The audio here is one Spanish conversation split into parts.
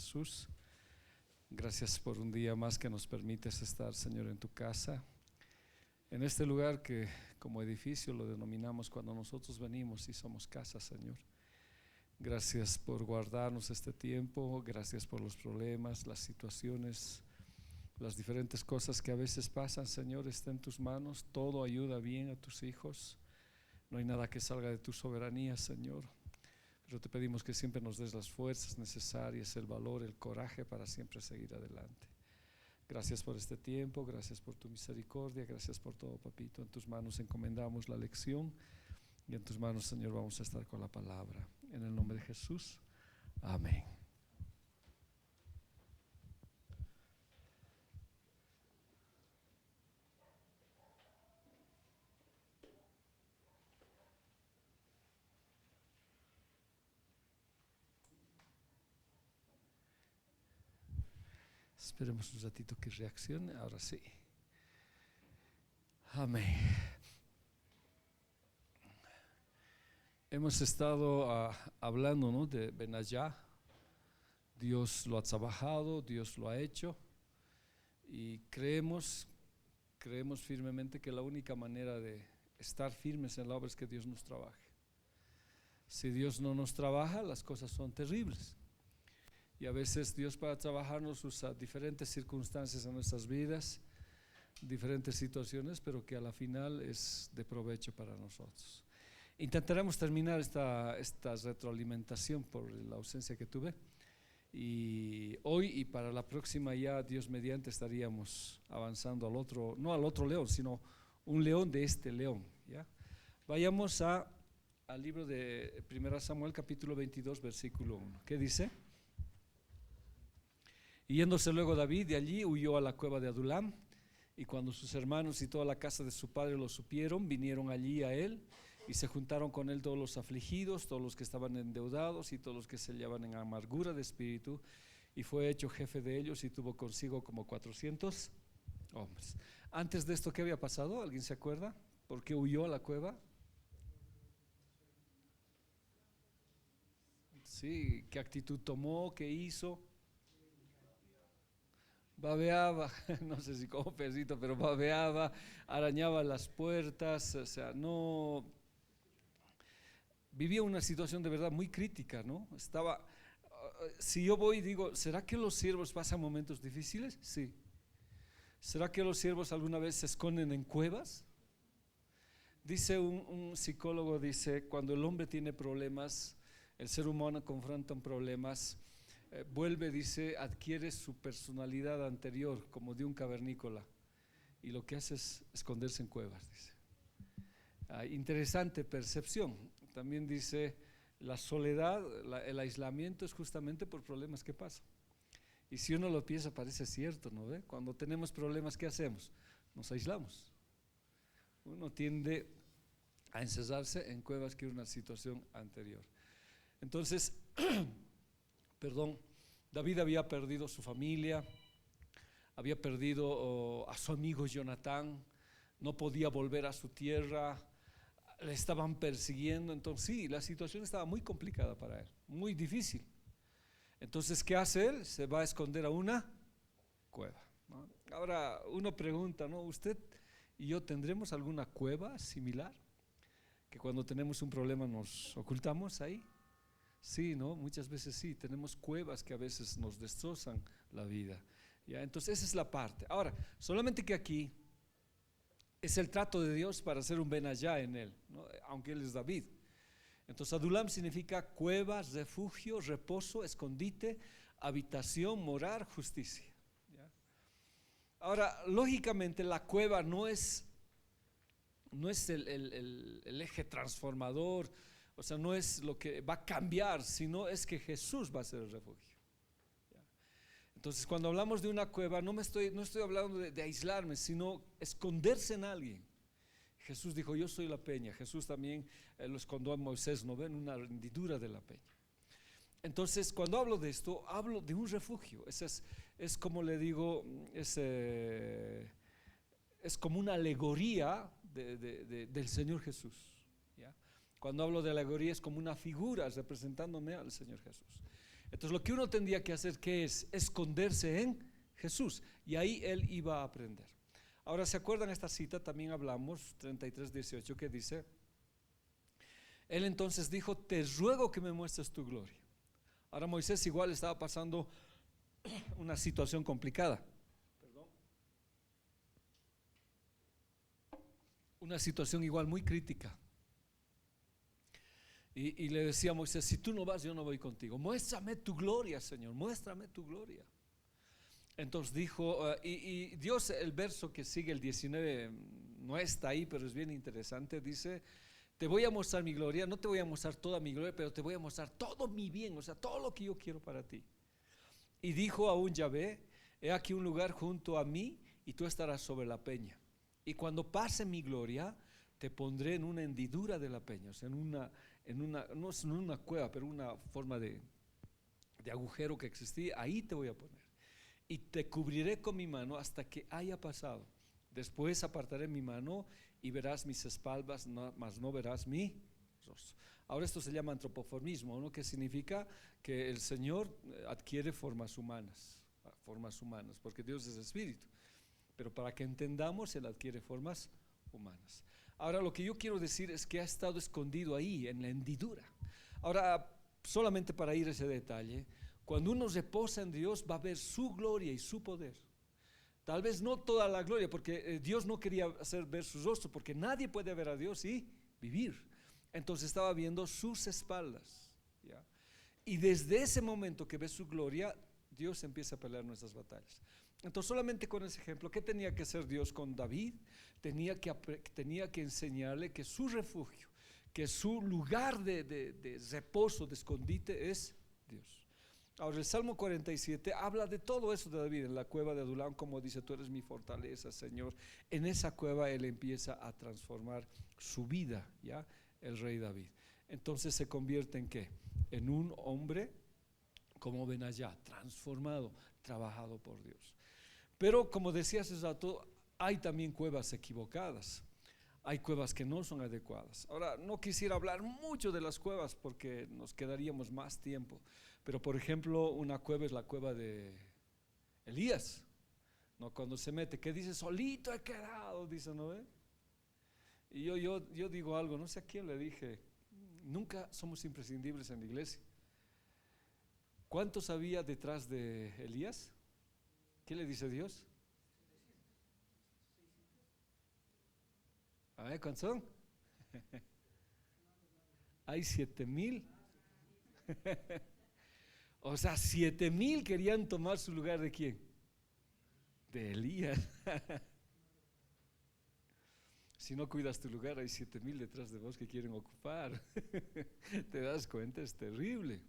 Jesús. Gracias por un día más que nos permites estar, Señor, en tu casa, en este lugar que como edificio lo denominamos cuando nosotros venimos y somos casa, Señor. Gracias por guardarnos este tiempo, gracias por los problemas, las situaciones, las diferentes cosas que a veces pasan, Señor, está en tus manos, todo ayuda bien a tus hijos, no hay nada que salga de tu soberanía, Señor. Pero te pedimos que siempre nos des las fuerzas necesarias, el valor, el coraje para siempre seguir adelante. Gracias por este tiempo, gracias por tu misericordia, gracias por todo, papito. En tus manos encomendamos la lección y en tus manos, Señor, vamos a estar con la palabra. En el nombre de Jesús, amén. Esperemos un ratito que reaccione. Ahora sí. Amén. Hemos estado hablando, ¿no?, de Benayá. Dios lo ha trabajado, Dios lo ha hecho. Y creemos firmemente que la única manera de estar firmes en la obra es que Dios nos trabaje. Si Dios no nos trabaja, las cosas son terribles. Y a veces Dios, para trabajarnos, usa diferentes circunstancias en nuestras vidas, diferentes situaciones, pero que a la final es de provecho para nosotros. Intentaremos terminar esta retroalimentación por la ausencia que tuve. Y hoy y para la próxima ya, Dios mediante, estaríamos avanzando al otro, no al otro león, sino un león de este león, ¿ya? Vayamos al libro de 1 Samuel capítulo 22 versículo 1. ¿Qué dice? Y yéndose luego David de allí, huyó a la cueva de Adulam, y cuando sus hermanos y toda la casa de su padre lo supieron, vinieron allí a él, y se juntaron con él todos los afligidos, todos los que estaban endeudados y todos los que se hallaban en amargura de espíritu, y fue hecho jefe de ellos y tuvo consigo como 400 hombres. Antes de esto, ¿qué había pasado? ¿Alguien se acuerda? ¿Por qué huyó a la cueva? Sí, ¿qué actitud tomó? ¿Qué hizo? Babeaba, no sé si como perrito, pero babeaba, arañaba las puertas, o sea, no, vivía una situación de verdad muy crítica, ¿no? Si yo voy y digo, ¿será que los siervos pasan momentos difíciles? Sí. ¿Será que los siervos alguna vez se esconden en cuevas? Dice un psicólogo, dice, cuando el hombre tiene problemas, el ser humano confronta problemas, vuelve, dice, adquiere su personalidad anterior como de un cavernícola, y lo que hace es esconderse en cuevas, dice. Interesante percepción. También dice, la soledad, el aislamiento es justamente por problemas que pasan. Y si uno lo piensa, parece cierto, ¿no ve? Cuando tenemos problemas, ¿qué hacemos? Nos aislamos. Uno tiende a encerrarse en cuevas que una situación anterior. Entonces, David había perdido su familia, había perdido a su amigo Jonatán, no podía volver a su tierra, le estaban persiguiendo. Entonces sí, la situación estaba muy complicada para él, muy difícil. Entonces, ¿qué hace él? Se va a esconder a una cueva, ¿no? Ahora uno pregunta, ¿no? ¿Usted y yo tendremos alguna cueva similar? Que cuando tenemos un problema nos ocultamos ahí. Sí, ¿no? Muchas veces sí, tenemos cuevas que a veces nos destrozan la vida, ¿ya? Entonces esa es la parte. Ahora, solamente que aquí es el trato de Dios para hacer un Benayá en él, ¿no? Aunque él es David. Entonces Adulam significa cueva, refugio, reposo, escondite, habitación, morar, justicia, ¿ya? Ahora, lógicamente la cueva no es el eje transformador, o sea, no es lo que va a cambiar, sino es que Jesús va a ser el refugio, ¿ya? Entonces, cuando hablamos de una cueva, no estoy hablando de aislarme, sino esconderse en alguien. Jesús dijo, yo soy la peña. Jesús también lo escondió a Moisés, ¿no ven? Una hendidura de la peña. Entonces, cuando hablo de esto, hablo de un refugio. Es como le digo, es como una alegoría del Señor Jesús, ¿ya? Cuando hablo de alegoría es como una figura representándome al Señor Jesús. Entonces lo que uno tendría que hacer, ¿qué es? Esconderse en Jesús, y ahí él iba a aprender. Ahora, ¿se acuerdan esta cita? También hablamos, 33:18, que dice: él entonces dijo, te ruego que me muestres tu gloria. Ahora Moisés igual estaba pasando una situación complicada, una situación igual muy crítica. Y le decía a Moisés, si tú no vas, yo no voy contigo. Muéstrame tu gloria, Señor, muéstrame tu gloria. Entonces dijo, y Dios, el verso que sigue, el 19, no está ahí, pero es bien interesante. Dice, te voy a mostrar mi gloria, no te voy a mostrar toda mi gloria, pero te voy a mostrar todo mi bien, o sea, todo lo que yo quiero para ti. Y dijo aún Yahvé, he aquí un lugar junto a mí, y tú estarás sobre la peña. Y cuando pase mi gloria, te pondré en una hendidura de la peña, o sea, no es una cueva, pero una forma de agujero que existía, ahí te voy a poner. Y te cubriré con mi mano hasta que haya pasado. Después apartaré mi mano y verás mis espaldas, mas no verás mi rostro. Ahora esto se llama antropoformismo, ¿no? Que significa que el Señor adquiere formas humanas, porque Dios es espíritu. Pero para que entendamos, Él adquiere formas humanas. Ahora lo que yo quiero decir es que ha estado escondido ahí, en la hendidura. Ahora, solamente para ir a ese detalle, cuando uno reposa en Dios, va a ver su gloria y su poder. Tal vez no toda la gloria, porque Dios no quería hacer ver su rostro, porque nadie puede ver a Dios y vivir. Entonces estaba viendo sus espaldas, ¿ya? Y desde ese momento que ve su gloria, Dios empieza a pelear nuestras batallas. Entonces, solamente con ese ejemplo, ¿qué tenía que hacer Dios con David? Tenía que enseñarle que su refugio, que su lugar de reposo, de escondite es Dios. Ahora el Salmo 47 habla de todo eso de David en la cueva de Adulam, como dice, tú eres mi fortaleza, Señor. En esa cueva él empieza a transformar su vida, ¿ya? El rey David. Entonces se convierte en ¿qué? En un hombre, como ven allá, transformado, trabajado por Dios. Pero como decía hace rato, hay también cuevas equivocadas. Hay cuevas que no son adecuadas. Ahora, no quisiera hablar mucho de las cuevas porque nos quedaríamos más tiempo. Pero por ejemplo, una cueva es la cueva de Elías, ¿no? Cuando se mete, que dice, solito he quedado, dice, ¿no ve? Y yo digo algo, no sé a quién le dije, nunca somos imprescindibles en la iglesia. ¿Cuántos había detrás de Elías? ¿Qué le dice Dios? A ver, ¿cuántos son? Hay 7,000. O sea, 7,000 querían tomar su lugar. ¿De quién? De Elías. Si no cuidas tu lugar, hay 7,000 detrás de vos que quieren ocupar. ¿Te das cuenta? Es terrible.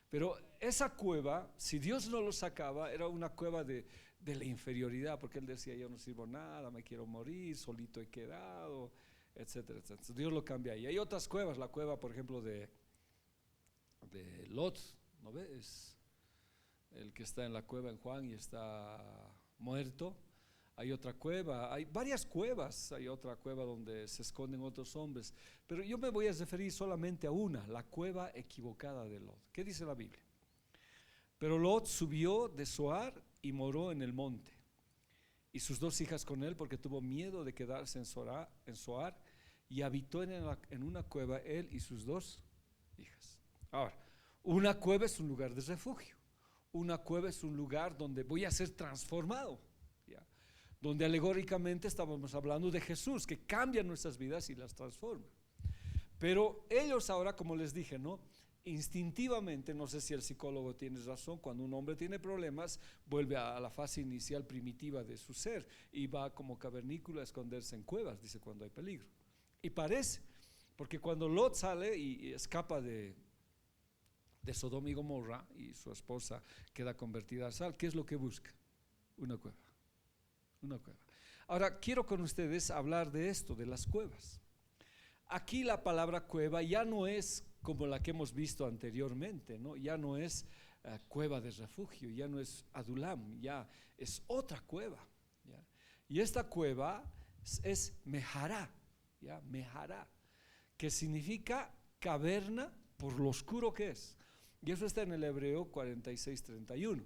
Pero esa cueva, si Dios no lo sacaba, era una cueva de la inferioridad, porque él decía, yo no sirvo nada, me quiero morir, solito he quedado, etcétera, etcétera. Dios lo cambia ahí. Hay otras cuevas, la cueva, por ejemplo, de Lot, ¿no ves? El que está en la cueva en Juan y está muerto. Hay otra cueva, hay varias cuevas, hay otra cueva donde se esconden otros hombres, pero yo me voy a referir solamente a una, la cueva equivocada de Lot. ¿Qué dice la Biblia? Pero Lot subió de Zoar y moró en el monte, y sus 2 hijas con él, porque tuvo miedo de quedarse en Zoar, y habitó en una cueva él y sus 2 hijas. Ahora, una cueva es un lugar de refugio, una cueva es un lugar donde voy a ser transformado, ¿ya? Donde alegóricamente estábamos hablando de Jesús, que cambia nuestras vidas y las transforma. Pero ellos ahora, como les dije, ¿no? Instintivamente, no sé si el psicólogo tiene razón, cuando un hombre tiene problemas, vuelve a la fase inicial primitiva de su ser y va como cavernícola a esconderse en cuevas, dice, cuando hay peligro. Y parece, porque cuando Lot sale y escapa de Sodoma y Gomorra y su esposa queda convertida a sal, ¿qué es lo que busca? Una cueva. Una cueva. Ahora quiero con ustedes hablar de esto, de las cuevas. Aquí la palabra cueva ya no es como la que hemos visto anteriormente, ¿no? Ya no es cueva de refugio, ya no es Adulam, ya es otra cueva, ¿ya? Y esta cueva es Mehará, ¿ya? Mehará, que significa caverna por lo oscuro que es. Y eso está en el Hebreo 46:31.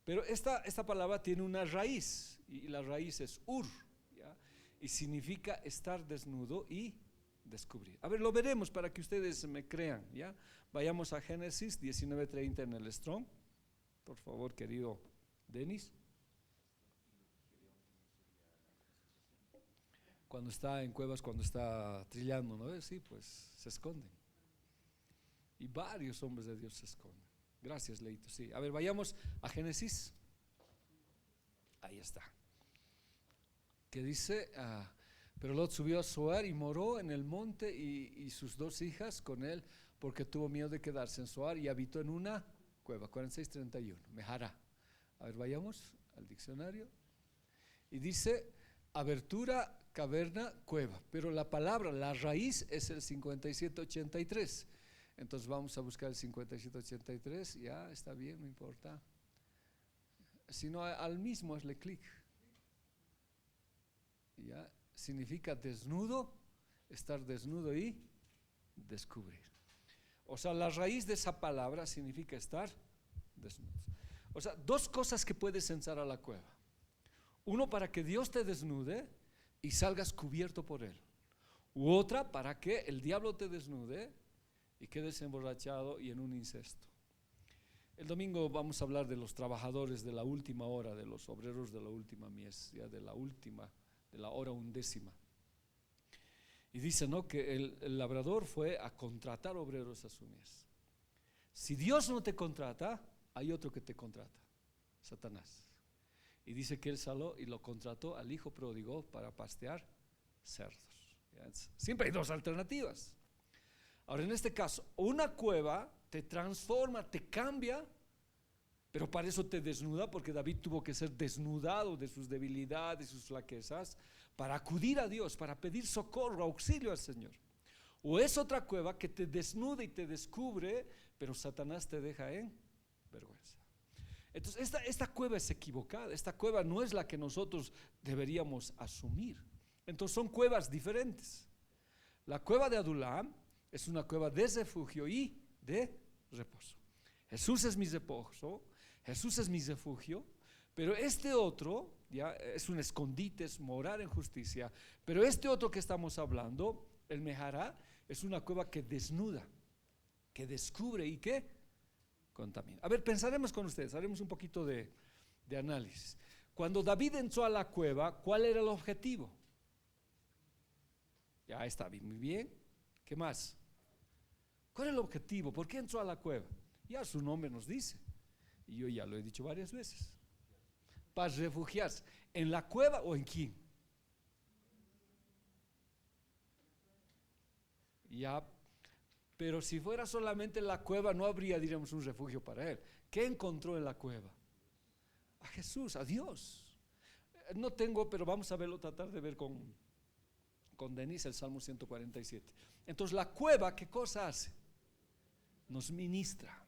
Pero esta palabra tiene una raíz, y la raíz es ur, ¿ya? Y significa estar desnudo y descubrir. A ver, lo veremos para que ustedes me crean, ¿ya? Vayamos a Génesis 19:30 en el Strong, por favor, querido Denis. Cuando está en cuevas, cuando está trillando, ¿no? Sí, pues se esconden. Y varios hombres de Dios se esconden. Gracias, Leito. Sí. A ver, vayamos a Génesis. Ahí está. Que dice, pero Lot subió a Zoar y moró en el monte y sus 2 hijas con él, porque tuvo miedo de quedarse en Zoar y habitó en una cueva. 46:31. Mehará. A ver, vayamos al diccionario. Y dice, abertura, caverna, cueva. Pero la palabra, la raíz es el 57:83. Entonces vamos a buscar el 57:83. Ya, está bien, no importa. Si no, al mismo hazle clic. Ya, significa desnudo, estar desnudo y descubrir. O sea, la raíz de esa palabra significa estar desnudo. O sea, 2 cosas que puedes entrar a la cueva. Uno, para que Dios te desnude y salgas cubierto por Él. U otra, para que el diablo te desnude y quedes emborrachado y en un incesto. El domingo vamos a hablar de los trabajadores de la última hora, de los obreros de la última mies, ya de la hora 11. Y dice, ¿no?, que el labrador fue a contratar obreros a su mies. Si Dios no te contrata, hay otro que te contrata, Satanás. Y dice que él salió y lo contrató al hijo pródigo para pastear cerdos. Siempre hay 2 alternativas. Ahora, en este caso, una cueva te transforma, te cambia, pero para eso te desnuda, porque David tuvo que ser desnudado de sus debilidades, de sus flaquezas, para acudir a Dios, para pedir socorro, auxilio al Señor. O es otra cueva que te desnuda y te descubre, pero Satanás te deja en vergüenza. Entonces esta cueva es equivocada, esta cueva no es la que nosotros deberíamos asumir. Entonces son cuevas diferentes. La cueva de Adulam es una cueva de refugio y de reposo. Jesús es mi reposo, Jesús es mi refugio, pero este otro ya es un escondite, es morar en justicia. Pero este otro que estamos hablando, el Mehará, es una cueva que desnuda, que descubre y que contamina. A ver, pensaremos con ustedes, haremos un poquito de análisis. Cuando David entró a la cueva, ¿cuál era el objetivo? Ya está bien, muy bien. ¿Qué más? ¿Cuál es el objetivo? ¿Por qué entró a la cueva? Ya su nombre nos dice, y yo ya lo he dicho varias veces, para refugiarse. ¿En la cueva o en quién? Ya, pero si fuera solamente la cueva, no habría, diríamos, un refugio para él. ¿Qué encontró en la cueva? A Jesús, a Dios. No tengo, pero vamos a verlo, tratar de ver con Denis, el Salmo 147. Entonces la cueva, ¿qué cosa hace? Nos ministra,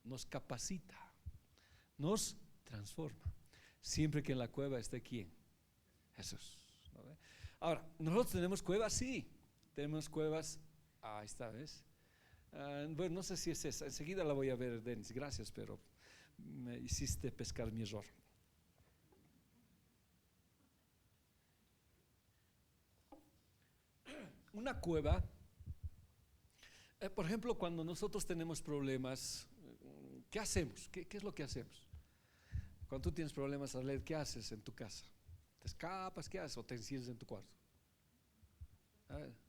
nos capacita, nos transforma. Siempre que en la cueva esté ¿quién? Jesús. ¿No ve? Ahora, nosotros tenemos cuevas, sí, tenemos cuevas. Ahí está, ¿ves? Bueno, no sé si es esa, enseguida la voy a ver, Denis, gracias, pero me hiciste pescar mi error. Una cueva, por ejemplo, cuando nosotros tenemos problemas, ¿qué hacemos? ¿Qué es lo que hacemos? Cuando tú tienes problemas, Arlet, ¿qué haces en tu casa? ¿Te escapas? ¿Qué haces? ¿O te encierras en tu cuarto?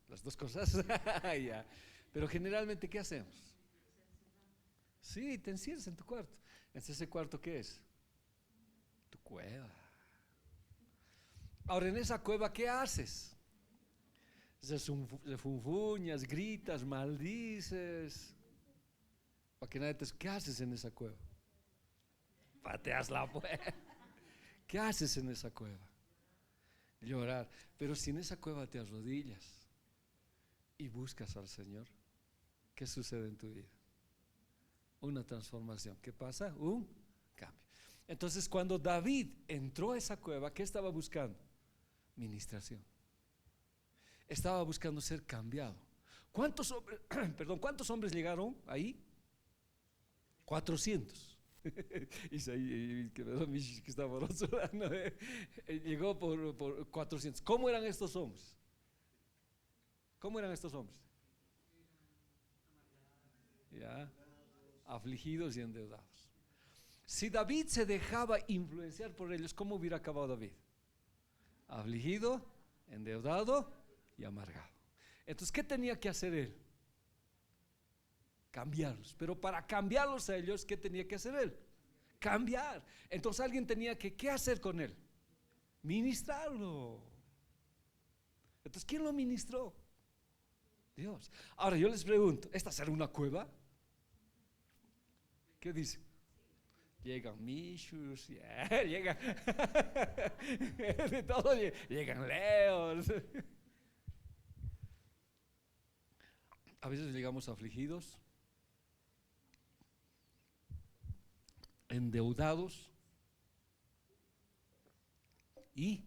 Las 2 cosas. Ya. Pero generalmente, ¿qué hacemos? Sí, te encierras en tu cuarto. Entonces, ¿ese cuarto qué es? Tu cueva. Ahora, en esa cueva, ¿qué haces? Refunfuñas, gritas, maldices. Para que nadie te... ¿Qué haces en esa cueva? Pateas la puerta. ¿Qué haces en esa cueva? Llorar. Pero si en esa cueva te arrodillas y buscas al Señor, ¿qué sucede en tu vida? Una transformación. ¿Qué pasa? Un cambio. Entonces, cuando David entró a esa cueva, ¿qué estaba buscando? Ministración. Estaba buscando ser cambiado. ¿Cuántos hombres llegaron ahí? 400. Isaí, que está amoroso, ¿no? Llegó por 400. ¿Cómo eran estos hombres? ¿Cómo eran estos hombres? Ya, afligidos y endeudados. Si David se dejaba influenciar por ellos, ¿cómo hubiera acabado David? Afligido, endeudado y amargado. Entonces, ¿qué tenía que hacer él? Cambiarlos. Pero para cambiarlos a ellos, ¿qué tenía que hacer él? Cambiar. Entonces alguien tenía que, ¿qué hacer con él? Ministrarlo. Entonces, ¿quién lo ministró? Dios. Ahora yo les pregunto, ¿esta será una cueva? ¿Qué dice? Llegan Mishus, llegan de todo, llegan leos. A veces llegamos afligidos, endeudados y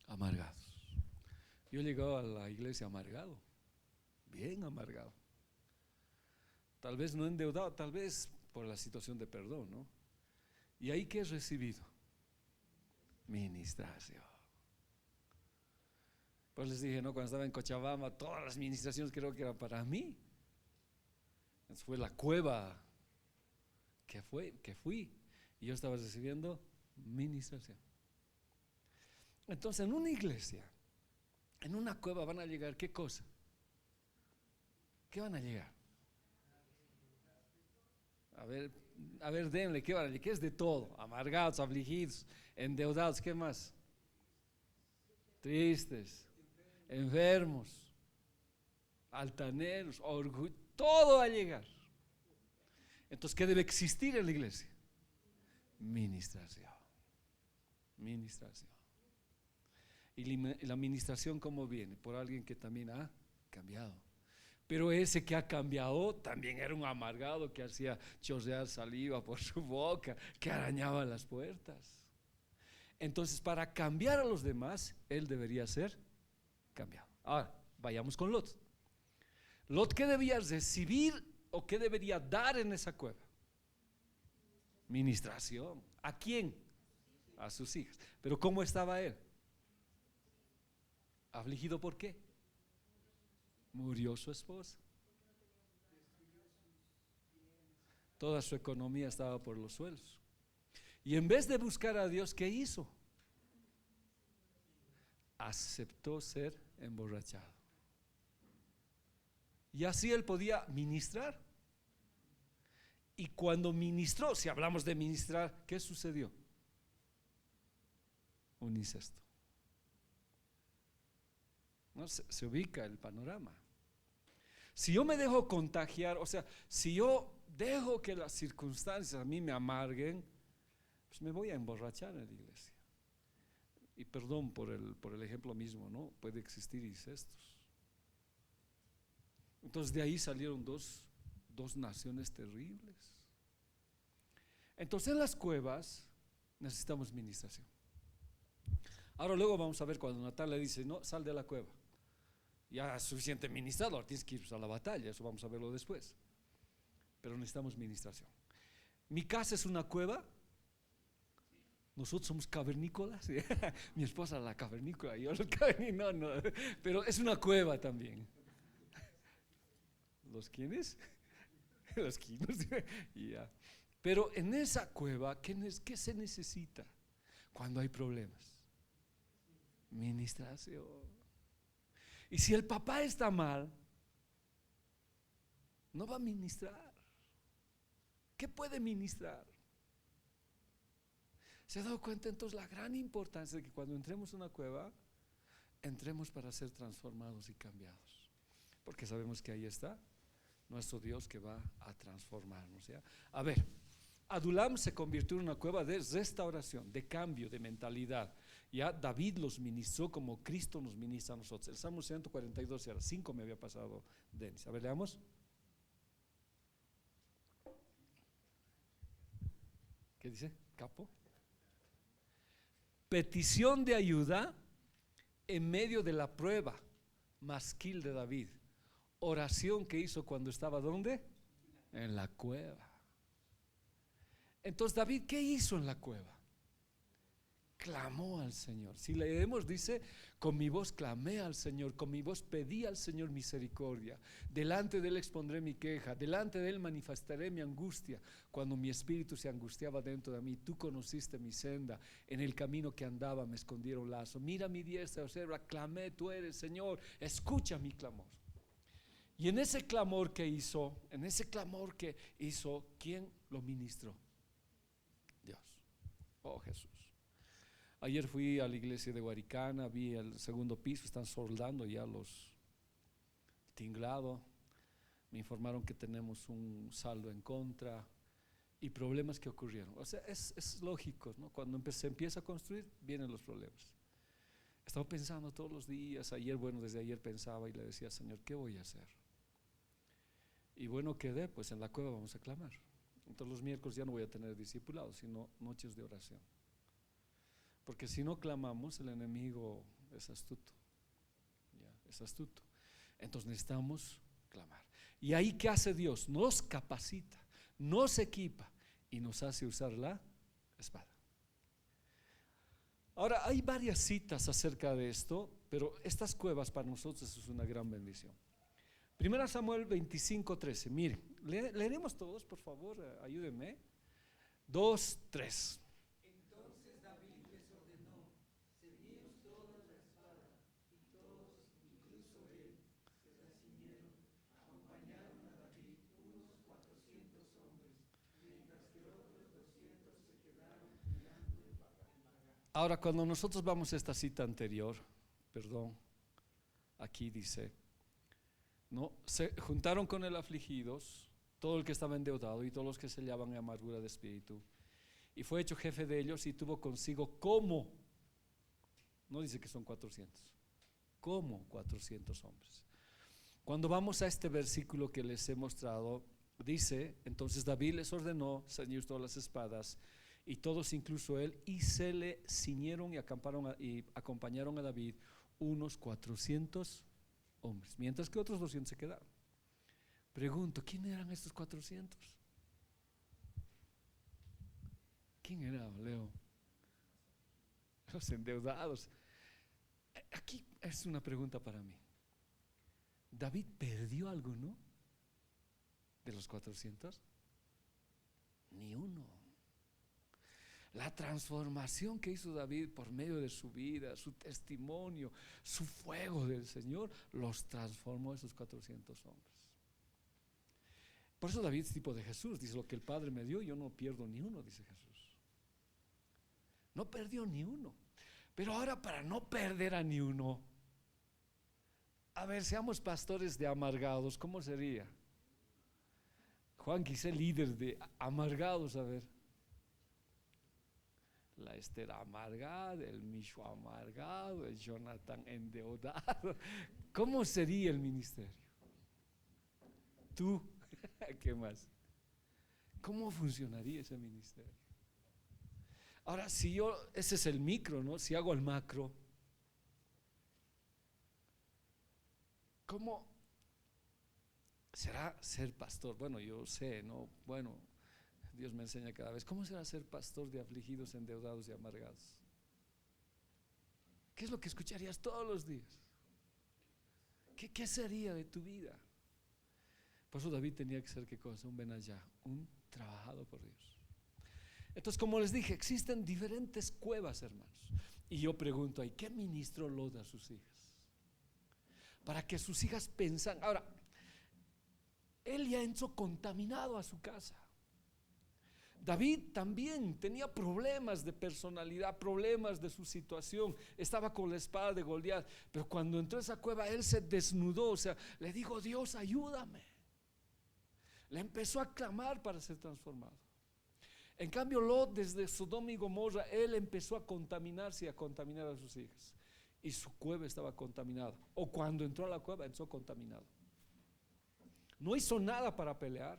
amargados. Yo he llegado a la iglesia amargado, bien amargado. Tal vez no endeudado, tal vez por la situación de perdón, ¿no? ¿Y ahí qué he recibido? Ministración. Pues les dije, ¿no? Cuando estaba en Cochabamba, todas las ministraciones creo que eran para mí. Entonces fue la cueva que fui, y yo estaba recibiendo ministración. Entonces en una iglesia, en una cueva van a llegar, ¿qué cosa? ¿Qué van a llegar? A ver, denle, ¿qué van a llegar? ¿Qué es de todo? Amargados, afligidos, endeudados, ¿qué más? Tristes, enfermos, altaneros, orgullo, todo va a llegar. Entonces, ¿qué debe existir en la iglesia? Ministración. Ministración. Y la ministración, ¿cómo viene? Por alguien que también ha cambiado. Pero ese que ha cambiado también era un amargado que hacía chorrear saliva por su boca, que arañaba las puertas. Entonces, para cambiar a los demás, él debería ser cambiado. Ahora, vayamos con Lot. Lot, ¿qué debía recibir o qué debería dar en esa cueva? Ministración. ¿A quién? A sus hijas. Pero ¿cómo estaba él? ¿Afligido por qué? Murió su esposa. Toda su economía estaba por los suelos. Y en vez de buscar a Dios, ¿qué hizo? Aceptó ser emborrachado. Y así él podía ministrar. Y cuando ministró, si hablamos de ministrar, ¿qué sucedió? Un incesto. ¿No? Se ubica el panorama. Si yo me dejo contagiar, o sea, si yo dejo que las circunstancias a mí me amarguen, pues me voy a emborrachar en la iglesia. Y perdón por el ejemplo mismo, ¿no? Puede existir incestos. Entonces de ahí salieron dos naciones terribles. Entonces en las cuevas necesitamos ministración. Ahora luego vamos a ver cuando Natal le dice, no, sal de la cueva. Ya es suficiente ministrado, ahora tienes que ir a la batalla, eso vamos a verlo después. Pero necesitamos ministración. Mi casa es una cueva. Nosotros somos cavernícolas. Mi esposa la cavernícola, yo el cavernícola, no, pero es una cueva también. ¿Los quiénes? Los quinos. Yeah. Pero en esa cueva, ¿qué se necesita cuando hay problemas? Ministración. Y si el papá está mal, no va a ministrar. ¿Qué puede ministrar? ¿Se ha dado cuenta entonces la gran importancia de que cuando entremos en una cueva, entremos para ser transformados y cambiados? Porque sabemos que ahí está nuestro Dios que va a transformarnos, ¿ya? A ver, Adulam se convirtió en una cueva de restauración, de cambio, de mentalidad. Ya David los ministró como Cristo nos ministra a nosotros. El Salmo 142, 5 me había pasado, Denis. A ver, leamos. ¿Qué dice? Capo. Petición de ayuda en medio de la prueba, masquil de David. Oración que hizo cuando estaba ¿dónde? En la cueva. Entonces David, ¿qué hizo en la cueva? Clamó al Señor. Si leemos, dice, con mi voz clamé al Señor, con mi voz pedí al Señor misericordia. Delante de Él expondré mi queja, delante de Él manifestaré mi angustia. Cuando mi espíritu se angustiaba dentro de mí, tú conociste mi senda, en el camino que andaba me escondieron lazo. Mira mi diestra, observa, clamé, tú eres Señor, escucha mi clamor. Y en ese clamor que hizo, ¿quién lo ministró? Dios. Oh, Jesús. Ayer fui a la iglesia de Huaricana, vi el segundo piso, están soldando ya los tinglado. Me informaron que tenemos un saldo en contra y problemas que ocurrieron. O sea, es lógico, ¿no? Cuando se empieza a construir, vienen los problemas. Estaba pensando todos los días, desde ayer pensaba y le decía, Señor, ¿qué voy a hacer? Y bueno, quedé, pues en la cueva vamos a clamar. Entonces los miércoles ya no voy a tener discipulados, sino noches de oración. Porque si no clamamos, el enemigo es astuto. ¿Ya? Es astuto. Entonces necesitamos clamar. Y ahí, ¿qué hace Dios? Nos capacita, nos equipa y nos hace usar la espada. Ahora, hay varias citas acerca de esto, pero estas cuevas para nosotros es una gran bendición. 1 Samuel 25:13. Miren, leeremos todos, por favor, ayúdenme. 2, 3. Ahora, cuando nosotros vamos a esta cita anterior, aquí dice, ¿no? Se juntaron con el afligidos, todo el que estaba endeudado y todos los que se hallaban en amargura de espíritu, y fue hecho jefe de ellos y tuvo consigo no dice que son 400, como 400 hombres. Cuando vamos a este versículo que les he mostrado, dice, entonces David les ordenó ceñir todas las espadas, y todos, incluso él, y se le ciñeron y acompañaron a David unos 400 hombres, mientras que otros 200 se quedaron. Pregunto, ¿quién eran estos 400? ¿Quién era, Leo? Los endeudados. Aquí es una pregunta para mí. ¿David perdió alguno de los 400? Ni uno. La transformación que hizo David por medio de su vida, su testimonio, su fuego del Señor, los transformó esos 400 hombres. Por eso David es tipo de Jesús, dice, lo que el Padre me dio, yo no pierdo ni uno, dice Jesús. No perdió ni uno. Pero ahora, para no perder a ni uno, a ver, seamos pastores de amargados, ¿cómo sería? Juan, quizá líder de amargados, a ver. La Esther amargada, el Misho amargado, el Jonathan endeudado. ¿Cómo sería el ministerio? ¿Tú? ¿Qué más? ¿Cómo funcionaría ese ministerio? Ahora, ese es el micro, ¿no? Si hago el macro, ¿cómo será ser pastor? Bueno, yo sé, ¿no? Bueno, Dios me enseña cada vez. ¿Cómo será ser pastor de afligidos, endeudados y amargados? ¿Qué es lo que escucharías todos los días? ¿Qué sería de tu vida? Por eso David tenía que ser, ¿qué cosa? Un benayá, un trabajado por Dios. Entonces, como les dije, existen diferentes cuevas, hermanos. Y yo pregunto ahí, ¿qué ministro lo da a sus hijas? Para que sus hijas piensan. Ahora, él ya entró contaminado a su casa. David también tenía problemas de personalidad, problemas de su situación. Estaba con la espada de Goliat, pero cuando entró a esa cueva, él se desnudó. O sea, le dijo, Dios, ayúdame. Le empezó a clamar para ser transformado. En cambio, Lot, desde Sodoma y Gomorra, él empezó a contaminarse y a contaminar a sus hijas. Y su cueva estaba contaminada. O cuando entró a la cueva, entró contaminado. No hizo nada para pelear.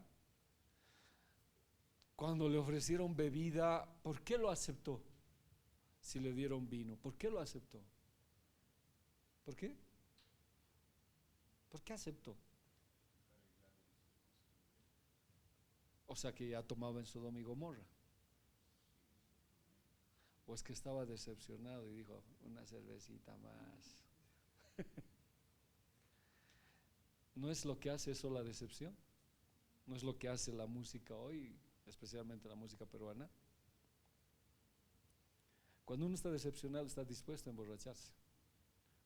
Cuando le ofrecieron bebida, ¿por qué lo aceptó? Si le dieron vino, ¿por qué lo aceptó? ¿Por qué? ¿Por qué aceptó? O sea que ya tomaba en Sodoma y Gomorra. Pues que estaba decepcionado y dijo, una cervecita más. ¿No es lo que hace eso la decepción? ¿No es lo que hace la música hoy, especialmente la música peruana? Cuando uno está decepcionado está dispuesto a emborracharse.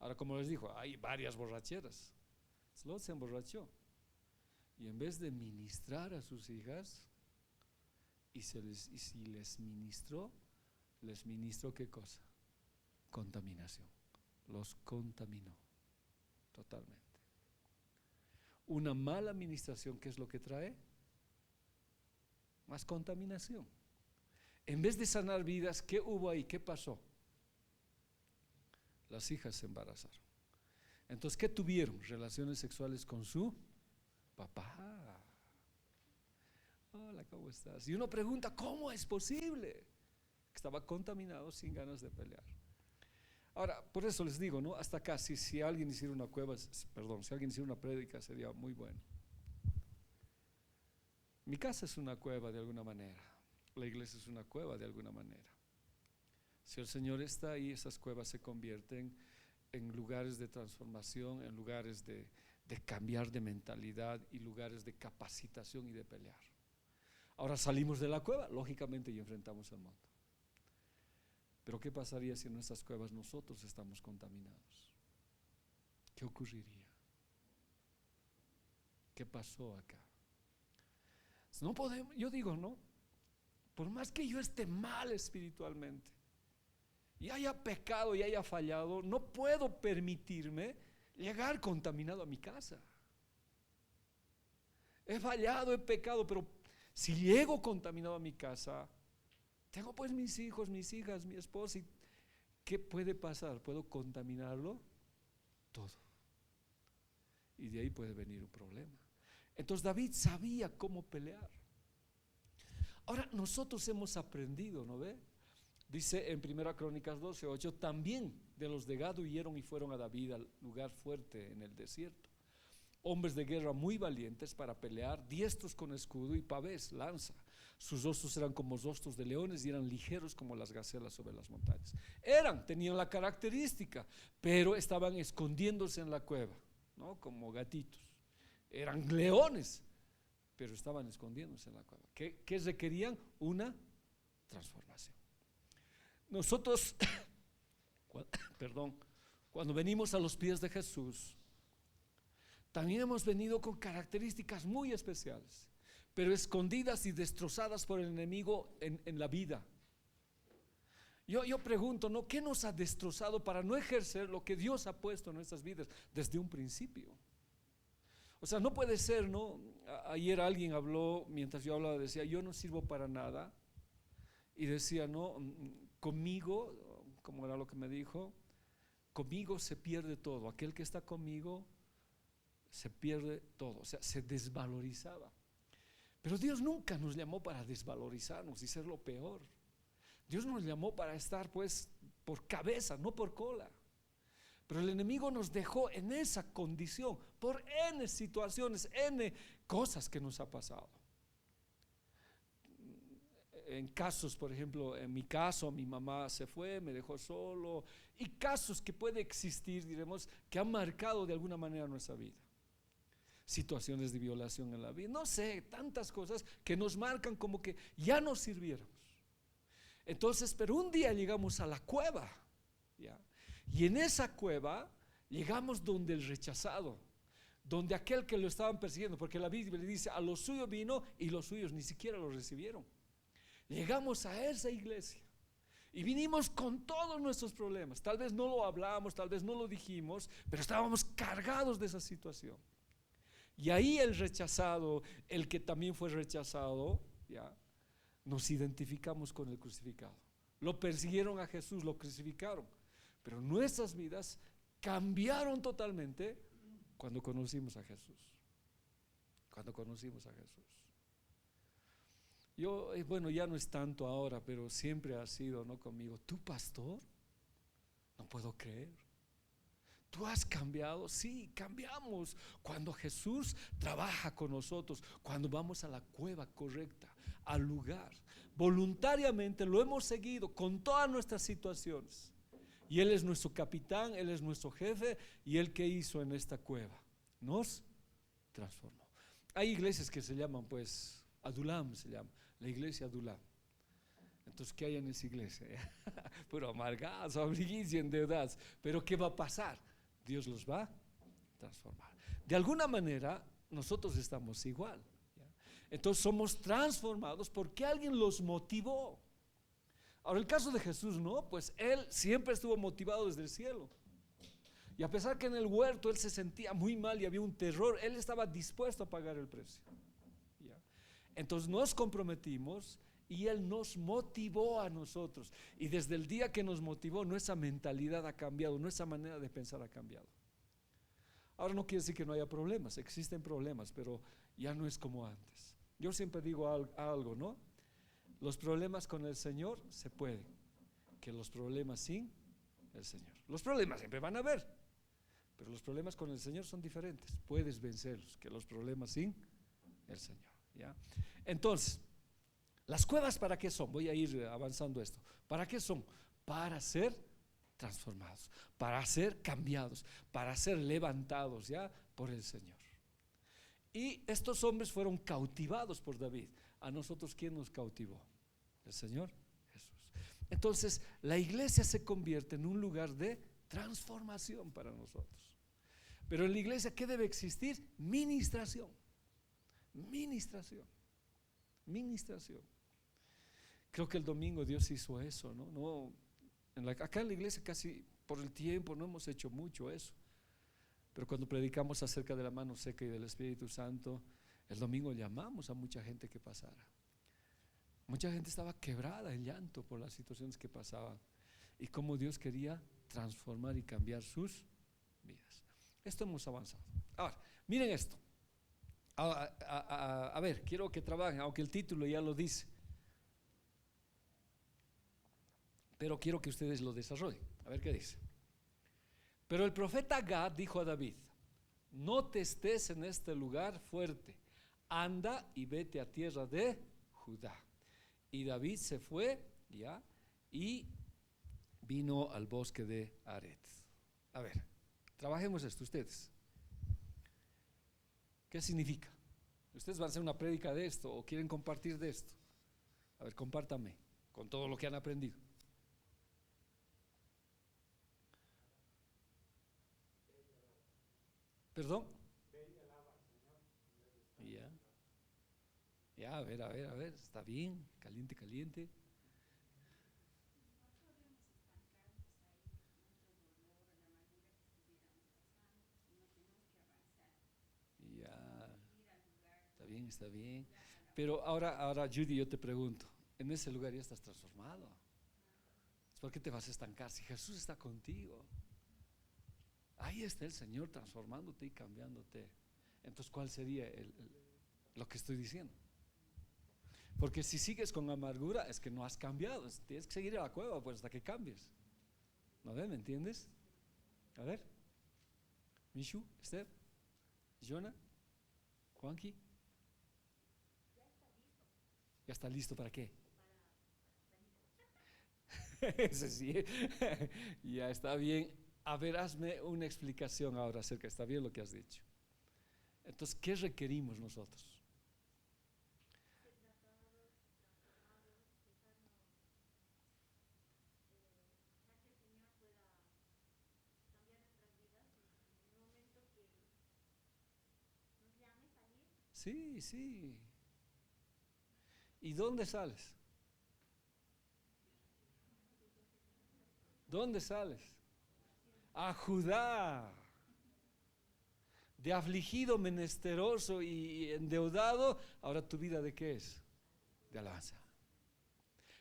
Ahora, como les dijo, hay varias borracheras. Slot se emborrachó y en vez de ministrar a sus hijas, y si les ministró ¿qué cosa? Contaminación. Los contaminó totalmente. Una mala administración, ¿qué es lo que trae? Más contaminación. En vez de sanar vidas, ¿qué hubo ahí? ¿Qué pasó? Las hijas se embarazaron. Entonces, ¿qué tuvieron? Relaciones sexuales con su papá. Hola, ¿cómo estás? Y uno pregunta, ¿cómo es posible? Estaba contaminado, sin ganas de pelear. Ahora, por eso les digo, ¿no? Hasta acá, si alguien hiciera una cueva, perdón, si alguien hiciera una prédica sería muy bueno. Mi casa es una cueva de alguna manera, la iglesia es una cueva de alguna manera. Si el Señor está ahí, esas cuevas se convierten en lugares de transformación, en lugares de cambiar de mentalidad y lugares de capacitación y de pelear. Ahora salimos de la cueva, lógicamente, y enfrentamos al mundo. Pero ¿qué pasaría si en nuestras cuevas nosotros estamos contaminados? ¿Qué ocurriría? ¿Qué pasó acá? No podemos, yo digo, no, por más que yo esté mal espiritualmente y haya pecado y haya fallado, no puedo permitirme llegar contaminado a mi casa. He fallado, he pecado, pero si llego contaminado a mi casa, tengo pues mis hijos, mis hijas, mi esposa, y ¿qué puede pasar? Puedo contaminarlo todo. Y de ahí puede venir un problema. Entonces David sabía cómo pelear. Ahora nosotros hemos aprendido, ¿no ve? Dice en 1 Crónicas 12:8, también de los de Gad huyeron y fueron a David al lugar fuerte en el desierto. Hombres de guerra muy valientes para pelear, diestros con escudo y pavés, lanza. Sus rostros eran como rostros de leones y eran ligeros como las gacelas sobre las montañas. Tenían la característica, pero estaban escondiéndose en la cueva, ¿no? Como gatitos. Eran leones, pero estaban escondiéndose en la cueva. ¿Qué requerían? Una transformación. Nosotros, cuando venimos a los pies de Jesús, también hemos venido con características muy especiales, pero escondidas y destrozadas por el enemigo en la vida. Yo pregunto, ¿no? ¿Qué nos ha destrozado para no ejercer lo que Dios ha puesto en nuestras vidas desde un principio? O sea, no puede ser, ¿no? Ayer alguien habló, mientras yo hablaba, decía, yo no sirvo para nada. Y decía, no, conmigo, como era lo que me dijo, conmigo se pierde todo. Aquel que está conmigo se pierde todo. O sea, se desvalorizaba. Pero Dios nunca nos llamó para desvalorizarnos y ser lo peor. Dios nos llamó para estar pues por cabeza, no por cola. Pero el enemigo nos dejó en esa condición por N situaciones, N cosas que nos ha pasado. En casos, por ejemplo, en mi caso, mi mamá se fue, me dejó solo, y casos que puede existir, diremos, que han marcado de alguna manera nuestra vida. Situaciones de violación en la vida, no sé, tantas cosas que nos marcan como que ya no sirviéramos. Entonces, pero un día llegamos a la cueva, ¿ya? Y en esa cueva llegamos donde el rechazado, donde aquel que lo estaban persiguiendo, porque la Biblia le dice, a los suyos vino y los suyos ni siquiera lo recibieron. Llegamos a esa iglesia y vinimos con todos nuestros problemas. Tal vez no lo hablamos, tal vez no lo dijimos, pero estábamos cargados de esa situación. Y ahí el rechazado, el que también fue rechazado, ¿ya? Nos identificamos con el crucificado. Lo persiguieron a Jesús, lo crucificaron. Pero nuestras vidas cambiaron totalmente cuando conocimos a Jesús. Cuando conocimos a Jesús. Yo, bueno, ya no es tanto ahora, pero siempre ha sido, ¿no? Conmigo. ¿Tú, pastor? No puedo creer. ¿Tú has cambiado? Sí, cambiamos. Cuando Jesús trabaja con nosotros, cuando vamos a la cueva correcta, al lugar. Voluntariamente lo hemos seguido con todas nuestras situaciones. Y Él es nuestro capitán, Él es nuestro jefe. ¿Y Él qué hizo en esta cueva? Nos transformó. Hay iglesias que se llaman pues Adulam, se llama la iglesia Adulam. Entonces, ¿qué hay en esa iglesia? Puro amargados, abriguitos y endeudados. Pero ¿qué va a pasar? Dios los va a transformar. De alguna manera, nosotros estamos igual, ¿ya? Entonces somos transformados porque alguien los motivó. Ahora, el caso de Jesús, ¿no? Pues Él siempre estuvo motivado desde el cielo. Y a pesar que en el huerto Él se sentía muy mal y había un terror, Él estaba dispuesto a pagar el precio, ¿ya? Entonces nos comprometimos y Él nos motivó a nosotros. Y desde el día que nos motivó, nuestra mentalidad ha cambiado, nuestra manera de pensar ha cambiado. Ahora no quiere decir que no haya problemas, existen problemas, pero ya no es como antes. Yo siempre digo algo, ¿no? Los problemas con el Señor se pueden, que los problemas sin el Señor. Los problemas siempre van a haber, pero los problemas con el Señor son diferentes. Puedes vencerlos, que los problemas sin el Señor, ¿ya? Entonces, ¿las cuevas para qué son? Voy a ir avanzando esto. ¿Para qué son? Para ser transformados, para ser cambiados, para ser levantados ya por el Señor. Y estos hombres fueron cautivados por David. A nosotros, ¿quién nos cautivó? El Señor Jesús. Entonces, la iglesia se convierte en un lugar de transformación para nosotros. Pero en la iglesia, ¿qué debe existir? Ministración. Ministración. Ministración. Creo que el domingo Dios hizo eso, ¿no? Acá en la iglesia casi por el tiempo no hemos hecho mucho eso. Pero cuando predicamos acerca de la mano seca y del Espíritu Santo, el domingo llamamos a mucha gente que pasara. Mucha gente estaba quebrada en llanto por las situaciones que pasaban y cómo Dios quería transformar y cambiar sus vidas. Esto hemos avanzado. Ahora, miren esto. A ver, quiero que trabajen, aunque el título ya lo dice, pero quiero que ustedes lo desarrollen. A ver qué dice. Pero el profeta Gad dijo a David: no te estés en este lugar fuerte, anda y vete a tierra de Judá. Y David se fue, ya, y vino al bosque de Aret. A ver, trabajemos esto ustedes. ¿Qué significa? Ustedes van a hacer una prédica de esto o quieren compartir de esto. A ver, compártanme con todo lo que han aprendido. ¿Perdón? Ya. Ya, a ver, está bien, caliente, caliente. Ya, está bien, está bien. Pero ahora Judy, yo te pregunto, en ese lugar ya estás transformado. ¿Por qué te vas a estancar si Jesús está contigo? Ahí está el Señor transformándote y cambiándote. Entonces, ¿cuál sería lo que estoy diciendo? Porque si sigues con amargura es que no has cambiado. Tienes que seguir a la cueva pues hasta que cambies. ¿No ven? ¿Me entiendes? A ver. Mishu, Esther, Jonah, Juanqui. ¿Ya está listo para qué? Ese sí. Ya está bien. A ver, hazme una explicación ahora acerca, está bien lo que has dicho. Entonces, ¿qué requerimos nosotros? Sí, sí. ¿Y dónde sales? ¿Dónde sales? A Judá. De afligido, menesteroso y endeudado, ahora tu vida ¿de qué es? De alabanza.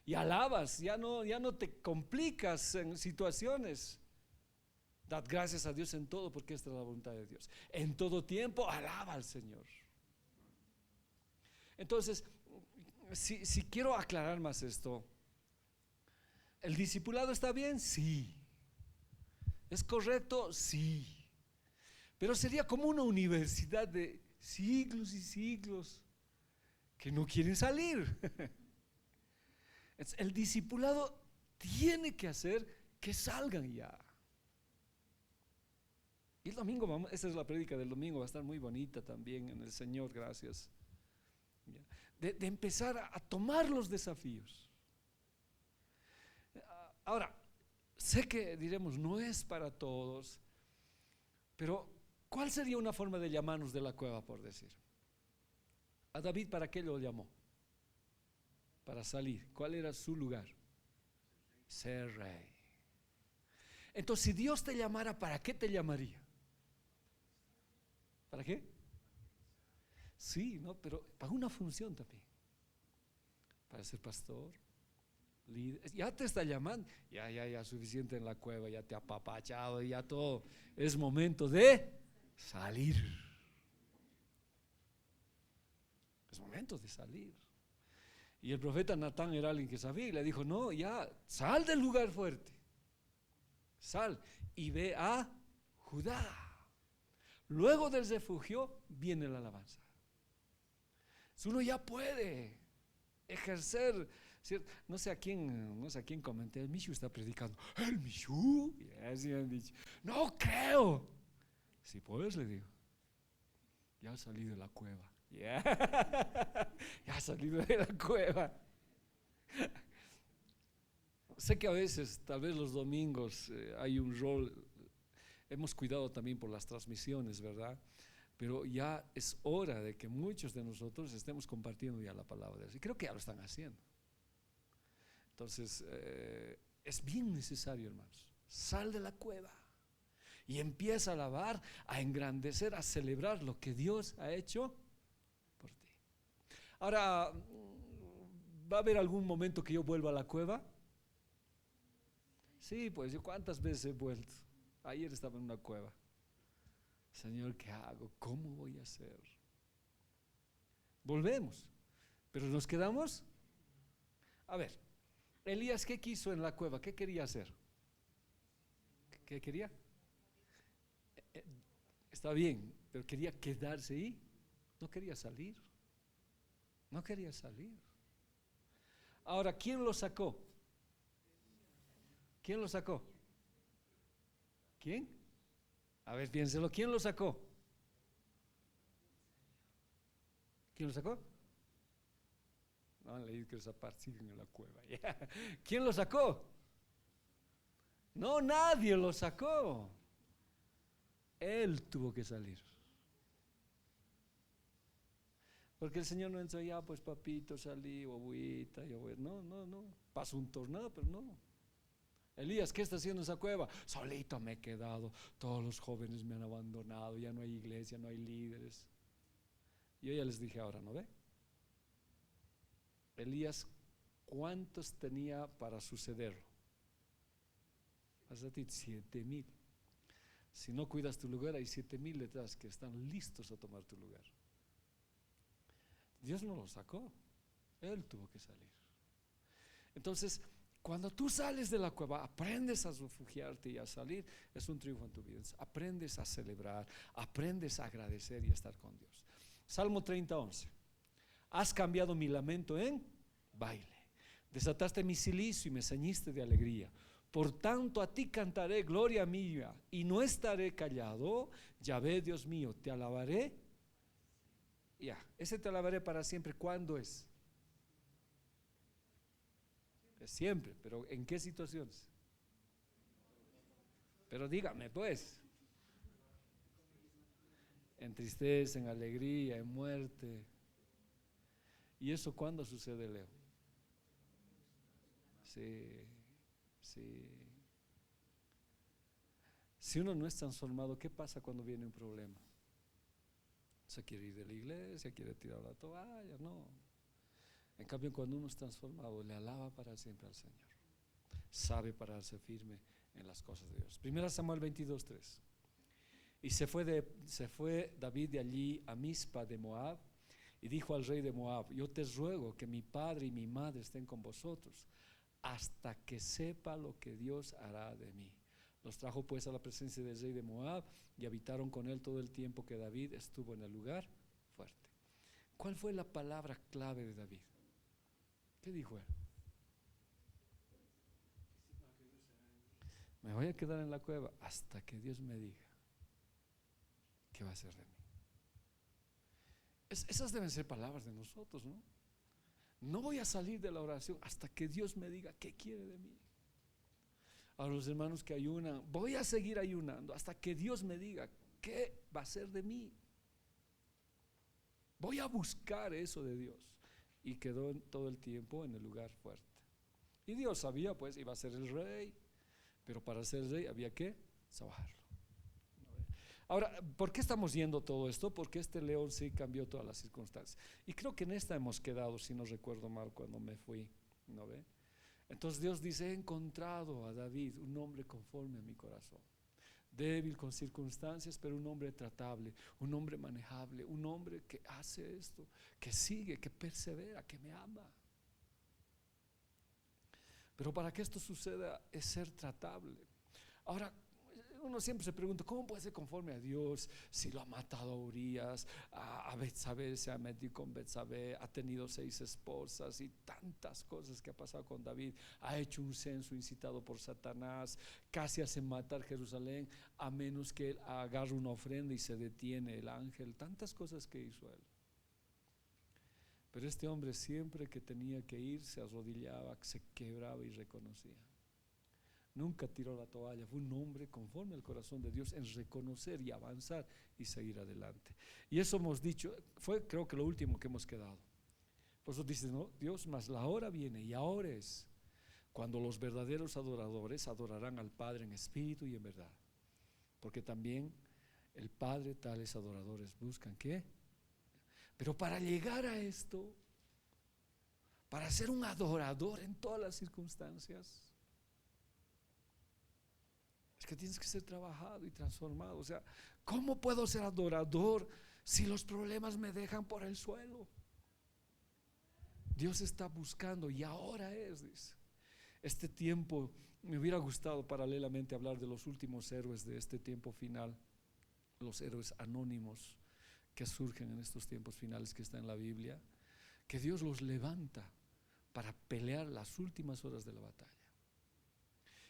Y alabas, ya no te complicas en situaciones. Dad gracias a Dios en todo, porque esta es la voluntad de Dios. En todo tiempo alaba al Señor. Entonces, si quiero aclarar más esto, ¿el discipulado está bien? Sí. ¿Es correcto? Sí. Pero sería como una universidad de siglos y siglos que no quieren salir. El discipulado tiene que hacer que salgan ya. Y el domingo, esa es la prédica del domingo, va a estar muy bonita también en el Señor, gracias. De empezar a tomar los desafíos. Ahora, sé que diremos, no es para todos, pero ¿cuál sería una forma de llamarnos de la cueva, por decir? A David, ¿para qué lo llamó? Para salir. ¿Cuál era su lugar? Ser rey. Entonces, si Dios te llamara, ¿para qué te llamaría? ¿Para qué? Sí, ¿no? Pero para una función también. Para ser pastor, líder. Ya te está llamando. Ya, suficiente en la cueva, ya te ha apapachado, ya todo. Es momento de salir. Es momento de salir. Y el profeta Natán era alguien que sabía y le dijo, no, ya, sal del lugar fuerte. Sal y ve a Judá. Luego del refugio viene la alabanza. Si uno ya puede ejercer, ¿cierto? No sé a quién comenté, el Mishu está predicando. ¿El Mishu? Y así han dicho, no creo. Si puedes, le digo, ya has salido de la cueva. Ya has salido de la cueva. Sé que a veces, tal vez los domingos, hay un rol. Hemos cuidado también por las transmisiones, ¿verdad? Pero ya es hora de que muchos de nosotros estemos compartiendo ya la palabra de Dios. Y creo que ya lo están haciendo. Entonces, es bien necesario, hermanos. Sal de la cueva y empieza a alabar, a engrandecer, a celebrar lo que Dios ha hecho por ti. Ahora, ¿va a haber algún momento que yo vuelva a la cueva? Sí, pues yo cuántas veces he vuelto. Ayer estaba en una cueva. Señor, ¿qué hago? ¿Cómo voy a hacer? Volvemos, pero nos quedamos. A ver, Elías, ¿qué quiso en la cueva? ¿Qué quería hacer? ¿Qué quería? Está bien, pero quería quedarse ahí. No quería salir. No quería salir. Ahora, ¿quién lo sacó? ¿Quién lo sacó? ¿Quién? A ver, piénselo, ¿quién lo sacó? ¿Quién lo sacó? No han leído que esa parte siguen en la cueva. ¿Quién lo sacó? No, nadie lo sacó. Él tuvo que salir. Porque el Señor no entró ya, pues papito, salí, bobuita, yo voy. No. Pasó un tornado, pero no. Elías, ¿qué está haciendo en esa cueva? Solito me he quedado, todos los jóvenes me han abandonado, ya no hay iglesia, no hay líderes. Yo ya les dije ahora, ¿no ve? Elías, ¿cuántos tenía para sucederlo? Hasta ti, 7,000. Si no cuidas tu lugar, hay 7,000 detrás que están listos a tomar tu lugar. Dios no lo sacó, Él tuvo que salir. Entonces, cuando tú sales de la cueva, aprendes a refugiarte y a salir, es un triunfo en tu vida. Aprendes a celebrar, aprendes a agradecer y a estar con Dios. Salmo 30:11. Has cambiado mi lamento en baile. Desataste mi cilicio y me ceñiste de alegría. Por tanto a ti cantaré, gloria mía, y no estaré callado. Yahvé, Dios mío, te alabaré. Ya, ese te alabaré para siempre. ¿Cuándo es? Siempre, pero ¿en qué situaciones? Pero dígame pues, en tristeza, en alegría, en muerte. ¿Y eso cuándo sucede, Leo? Sí. Si uno no es transformado, ¿qué pasa cuando viene un problema? Se quiere ir de la iglesia, quiere tirar la toalla, no. En cambio, cuando uno es transformado, le alaba para siempre al Señor. Sabe pararse firme en las cosas de Dios. 1 Samuel 22:3. Y se fue David de allí a Mizpa de Moab y dijo al rey de Moab: yo te ruego que mi padre y mi madre estén con vosotros hasta que sepa lo que Dios hará de mí. Los trajo pues a la presencia del rey de Moab y habitaron con él todo el tiempo que David estuvo en el lugar fuerte. ¿Cuál fue la palabra clave de David? ¿Qué dijo él? Me voy a quedar en la cueva hasta que Dios me diga qué va a hacer de mí. Esas deben ser palabras de nosotros, ¿no? No voy a salir de la oración hasta que Dios me diga qué quiere de mí. A los hermanos que ayunan, voy a seguir ayunando hasta que Dios me diga qué va a hacer de mí. Voy a buscar eso de Dios. Y quedó todo el tiempo en el lugar fuerte. Y Dios sabía, pues, iba a ser el rey, pero para ser el rey había que trabajarlo. Ahora, ¿por qué estamos yendo todo esto? Porque este león sí cambió todas las circunstancias. Y creo que en esta hemos quedado, si no recuerdo mal, cuando me fui, ¿no ve? Entonces Dios dice: he encontrado a David un hombre conforme a mi corazón, débil con circunstancias, pero un hombre tratable, un hombre manejable, un hombre que hace esto, que sigue, que persevera, que me ama. Pero para que esto suceda es ser tratable. Ahora, uno siempre se pregunta: ¿cómo puede ser conforme a Dios si lo ha matado a Urías, a Betsabé, se ha metido con Betsabé, ha tenido 6 esposas y tantas cosas que ha pasado con David, ha hecho un censo incitado por Satanás, casi hace matar Jerusalén a menos que él agarre una ofrenda y se detiene el ángel, tantas cosas que hizo él? Pero este hombre, siempre que tenía que ir, se arrodillaba, se quebraba y reconocía. Nunca tiró la toalla. Fue un hombre conforme al corazón de Dios en reconocer y avanzar y seguir adelante. Y eso hemos dicho, fue creo que lo último que hemos quedado. Por eso dice: no, Dios, mas la hora viene, y ahora es, cuando los verdaderos adoradores adorarán al Padre en espíritu y en verdad. Porque también el Padre tales adoradores buscan. ¿Qué? Pero para llegar a esto, para ser un adorador en todas las circunstancias, es que tienes que ser trabajado y transformado. O sea, ¿cómo puedo ser adorador si los problemas me dejan por el suelo? Dios está buscando, y ahora es, dice. Este tiempo, me hubiera gustado paralelamente hablar de los últimos héroes de este tiempo final, los héroes anónimos que surgen en estos tiempos finales que está en la Biblia, que Dios los levanta para pelear las últimas horas de la batalla.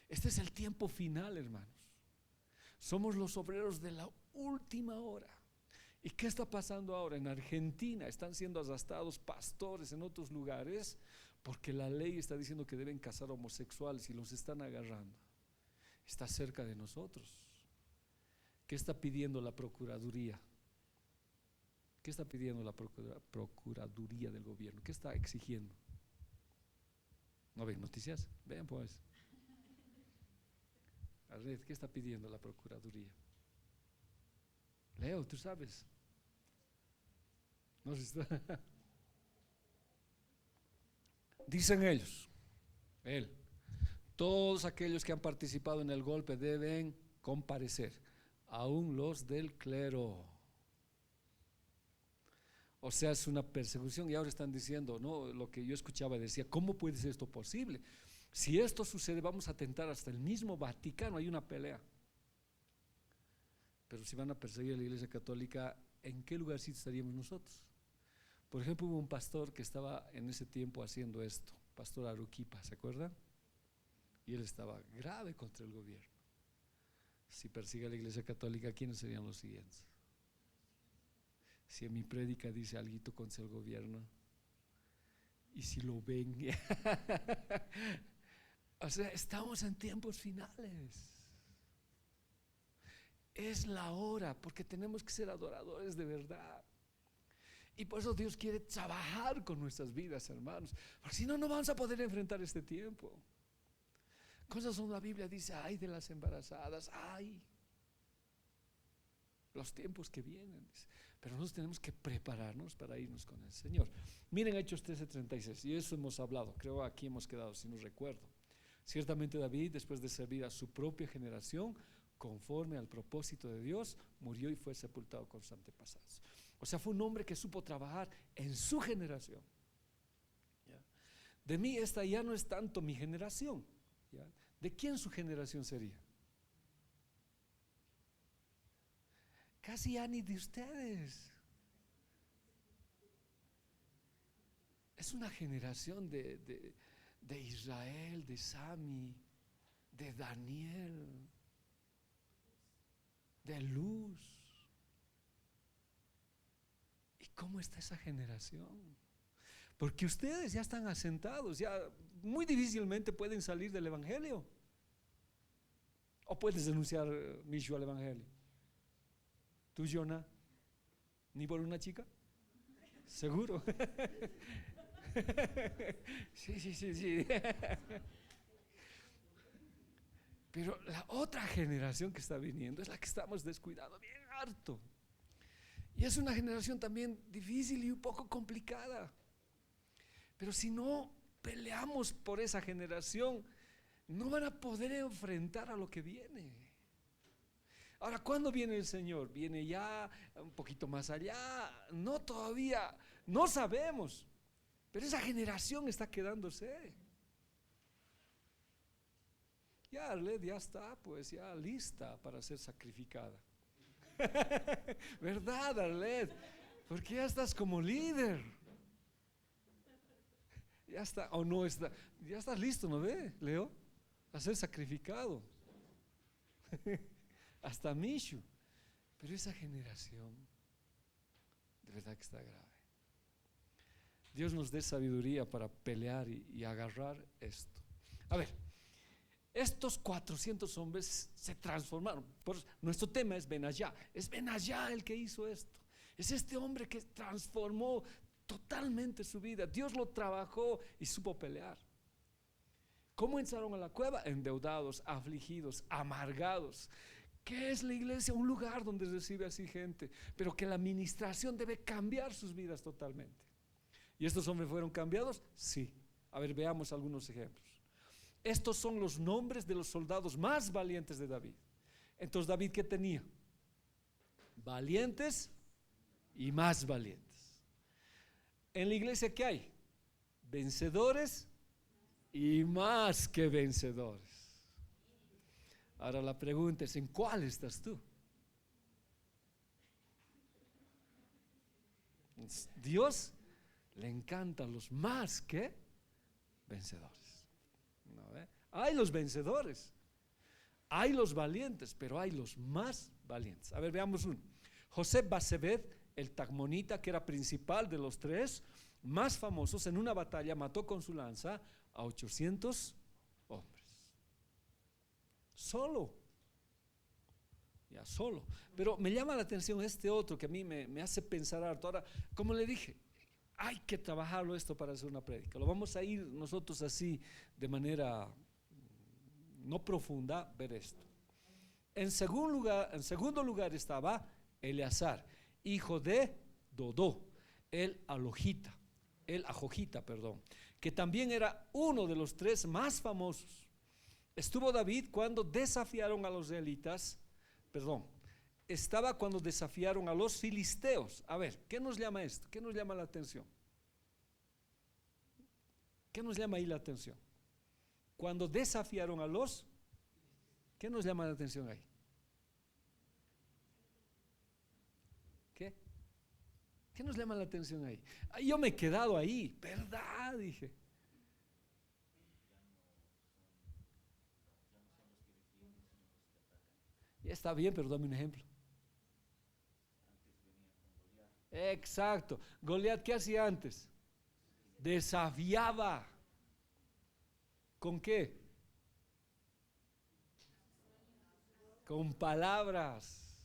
Este es el tiempo final, hermanos. Somos los obreros de la última hora. ¿Y qué está pasando ahora? En Argentina están siendo arrastrados pastores, en otros lugares, porque la ley está diciendo que deben casar homosexuales y los están agarrando. Está cerca de nosotros. ¿Qué está pidiendo la Procuraduría? ¿Qué está pidiendo la Procuraduría del gobierno? ¿Qué está exigiendo? ¿No ven noticias? Vean pues. ¿Qué está pidiendo la Procuraduría? Leo, tú sabes. No sé. Dicen ellos, todos aquellos que han participado en el golpe deben comparecer, aún los del clero. O sea, es una persecución. Y ahora están diciendo, no, lo que yo escuchaba decía: ¿cómo puede ser esto posible? Si esto sucede, vamos a atentar hasta el mismo Vaticano. Hay una pelea. Pero si van a perseguir a la Iglesia Católica, ¿en qué lugarcito estaríamos nosotros? Por ejemplo, hubo un pastor que estaba en ese tiempo haciendo esto, Pastor Aruquipa, ¿se acuerdan? Y él estaba grave contra el gobierno. Si persigue a la Iglesia Católica, ¿quiénes serían los siguientes? Si en mi prédica dice algo contra el gobierno, y si lo ven, o sea, estamos en tiempos finales. Es la hora, porque tenemos que ser adoradores de verdad. Y por eso Dios quiere trabajar con nuestras vidas, hermanos, porque si no, no vamos a poder enfrentar este tiempo. Cosas donde la Biblia dice: ay de las embarazadas, ay, los tiempos que vienen, dice. Pero nosotros tenemos que prepararnos para irnos con el Señor. Miren Hechos 13:36, y eso hemos hablado, creo aquí hemos quedado, si no recuerdo. Ciertamente David, después de servir a su propia generación conforme al propósito de Dios, murió y fue sepultado con sus antepasados. O sea, fue un hombre que supo trabajar en su generación. ¿Ya? De mí esta ya no es tanto mi generación. ¿Ya? ¿De quién su generación sería? Casi ya ni de ustedes. Es una generación de Israel, de Sami, de Daniel, de Luz. ¿Y cómo está esa generación? Porque ustedes ya están asentados, ya muy difícilmente pueden salir del Evangelio. ¿O puedes denunciar, Mishu, al Evangelio? ¿Tú, Jonah? ¿Ni por una chica? ¿Seguro? Sí. Pero la otra generación que está viniendo es la que estamos descuidando bien harto. Y es una generación también difícil y un poco complicada. Pero si no peleamos por esa generación, no van a poder enfrentar a lo que viene. Ahora, ¿cuándo viene el Señor? ¿Viene ya un poquito más allá? No, todavía, no sabemos. Pero esa generación está quedándose. Ya Arlet ya está, pues ya lista para ser sacrificada. ¿Verdad, Arlet? Porque ya estás como líder. Ya está, o no está, ya estás listo, ¿no ve, Leo? A ser sacrificado. Hasta Mishu. Pero esa generación, de verdad que está grave. Dios nos dé sabiduría para pelear y agarrar esto. A ver, estos 400 hombres se transformaron. Nuestro tema es Benayá. Es Benayá el que hizo esto. Es este hombre que transformó totalmente su vida. Dios lo trabajó y supo pelear. ¿Cómo entraron a la cueva? Endeudados, afligidos, amargados. ¿Qué es la iglesia? Un lugar donde recibe así gente, pero que la administración debe cambiar sus vidas totalmente. ¿Y estos hombres fueron cambiados? Sí. A ver, veamos algunos ejemplos. Estos son los nombres de los soldados más valientes de David. Entonces, ¿David qué tenía? Valientes y más valientes. En la iglesia, ¿qué hay? Vencedores y más que vencedores. Ahora la pregunta es, ¿en cuál estás tú? Dios le encantan los más que vencedores. ¿No ve? Hay los vencedores, hay los valientes, pero hay los más valientes. A ver, veamos uno. José Basebed, el tagmonita, que era principal de los tres más famosos, en una batalla mató con su lanza a 800 hombres. Solo. Ya, solo. Pero me llama la atención este otro que a mí me hace pensar harto. Ahora, como le dije, hay que trabajarlo esto para hacer una prédica. Lo vamos a ir nosotros así, de manera no profunda, ver esto. En segundo lugar estaba Eleazar, hijo de Dodó, el Ajojita, que también era uno de los tres más famosos. Estuvo David cuando desafiaron a los israelitas, estaba cuando desafiaron a los filisteos. A ver, ¿qué nos llama esto? ¿Qué nos llama la atención? ¿Qué nos llama ahí la atención? Cuando desafiaron a los, ¿qué nos llama la atención ahí? ¿Qué? ¿Qué nos llama la atención ahí? Yo me he quedado ahí, ¿verdad? Dije. Ya está bien, pero dame un ejemplo. Exacto. Goliat, ¿qué hacía antes? Desafiaba. ¿Con qué? Con palabras.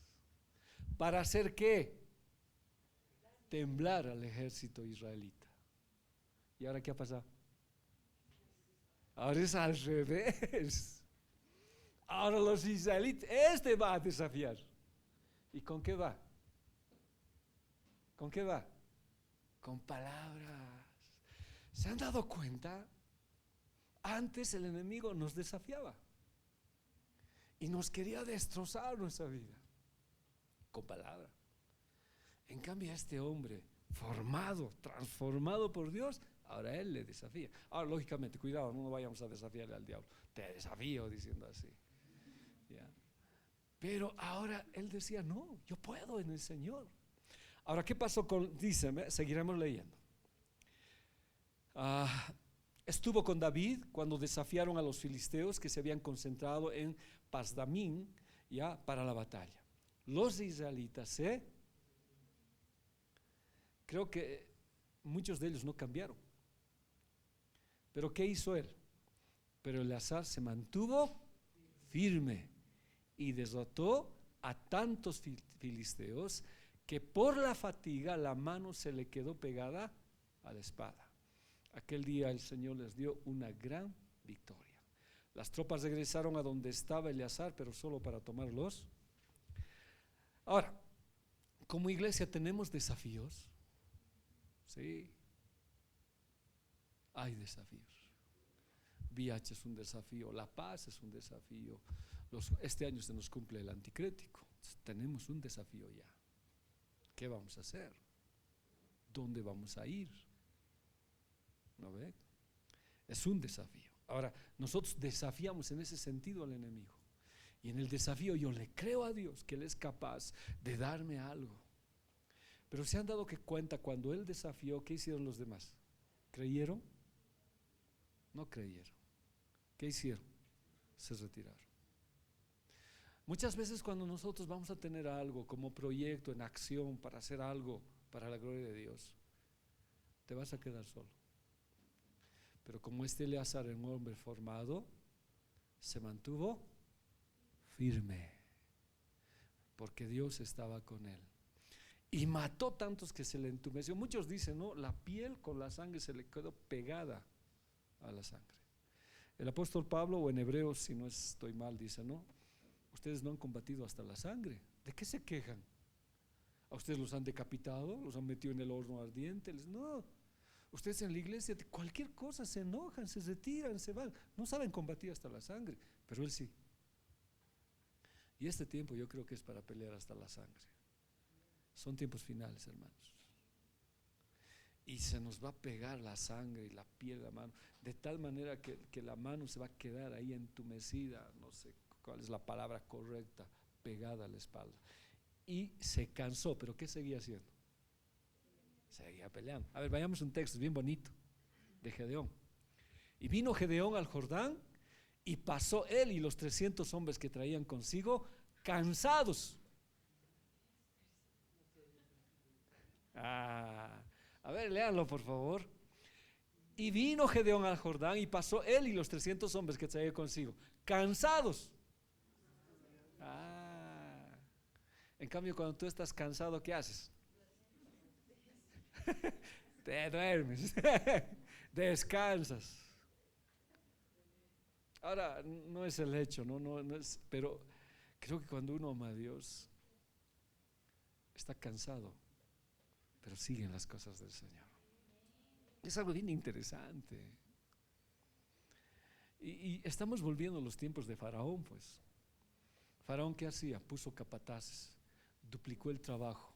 ¿Para hacer qué? Temblar al ejército israelita. ¿Y ahora qué ha pasado? Ahora es al revés. Ahora los israelitas, va a desafiar. ¿Y con qué va? ¿Con qué va? Con palabras. ¿Se han dado cuenta? Antes el enemigo nos desafiaba y nos quería destrozar nuestra vida con palabras. En cambio, este hombre formado, transformado por Dios, ahora él le desafía. Ahora, lógicamente, cuidado, no vayamos a desafiarle al diablo. Te desafío diciendo así. ¿Ya? Pero ahora él decía, no, yo puedo en el Señor. Ahora, ¿qué pasó con, seguiremos leyendo. Ah, estuvo con David cuando desafiaron a los filisteos que se habían concentrado en Pasdamín ya para la batalla. Los israelitas, creo que muchos de ellos no cambiaron. Pero ¿qué hizo él? Pero Eleazar se mantuvo firme y derrotó a tantos filisteos que por la fatiga la mano se le quedó pegada a la espada. Aquel día el Señor les dio una gran victoria. Las tropas regresaron a donde estaba Eleazar, pero solo para tomarlos. Ahora, como iglesia tenemos desafíos. Sí, hay desafíos. VIH es un desafío, La Paz es un desafío. Este año se nos cumple el anticrético. Tenemos un desafío ya. ¿Qué vamos a hacer? ¿Dónde vamos a ir? ¿No ve? Es un desafío. Ahora, nosotros desafiamos en ese sentido al enemigo. Y en el desafío yo le creo a Dios que Él es capaz de darme algo. Pero se han dado cuenta cuando Él desafió, ¿qué hicieron los demás? ¿Creyeron? No creyeron. ¿Qué hicieron? Se retiraron. Muchas veces cuando nosotros vamos a tener algo como proyecto en acción para hacer algo para la gloria de Dios, te vas a quedar solo. Pero como Eleazar era un hombre formado, se mantuvo firme, porque Dios estaba con él. Y mató tantos que se le entumeció. Muchos dicen, no, la piel con la sangre se le quedó pegada a la sangre. El apóstol Pablo, o en Hebreos, si no estoy mal, dice, no, ustedes no han combatido hasta la sangre. ¿De qué se quejan? ¿A ustedes los han decapitado? ¿Los han metido en el horno ardiente? No, ustedes en la iglesia de cualquier cosa se enojan, se retiran, se van. No saben combatir hasta la sangre, pero él sí. Y este tiempo yo creo que es para pelear hasta la sangre. Son tiempos finales, hermanos. Y se nos va a pegar la sangre y la piel de la mano, de tal manera que la mano se va a quedar ahí entumecida, no sé cuál es la palabra correcta, pegada a la espalda. Y se cansó, pero ¿qué seguía haciendo? Seguía peleando. A ver, vayamos a un texto bien bonito de Gedeón. Y vino Gedeón al Jordán y pasó él y los 300 hombres que traían consigo, cansados. A ver, léanlo por favor. Y vino Gedeón al Jordán y pasó él y los 300 hombres que traía consigo, cansados. En cambio, cuando tú estás cansado, ¿qué haces? Te duermes, descansas. Ahora, no es el hecho, no es, pero creo que cuando uno ama a Dios, está cansado, pero siguen las cosas del Señor. Es algo bien interesante. Y estamos volviendo a los tiempos de Faraón, pues. Faraón, ¿qué hacía? Puso capataces, duplicó el trabajo,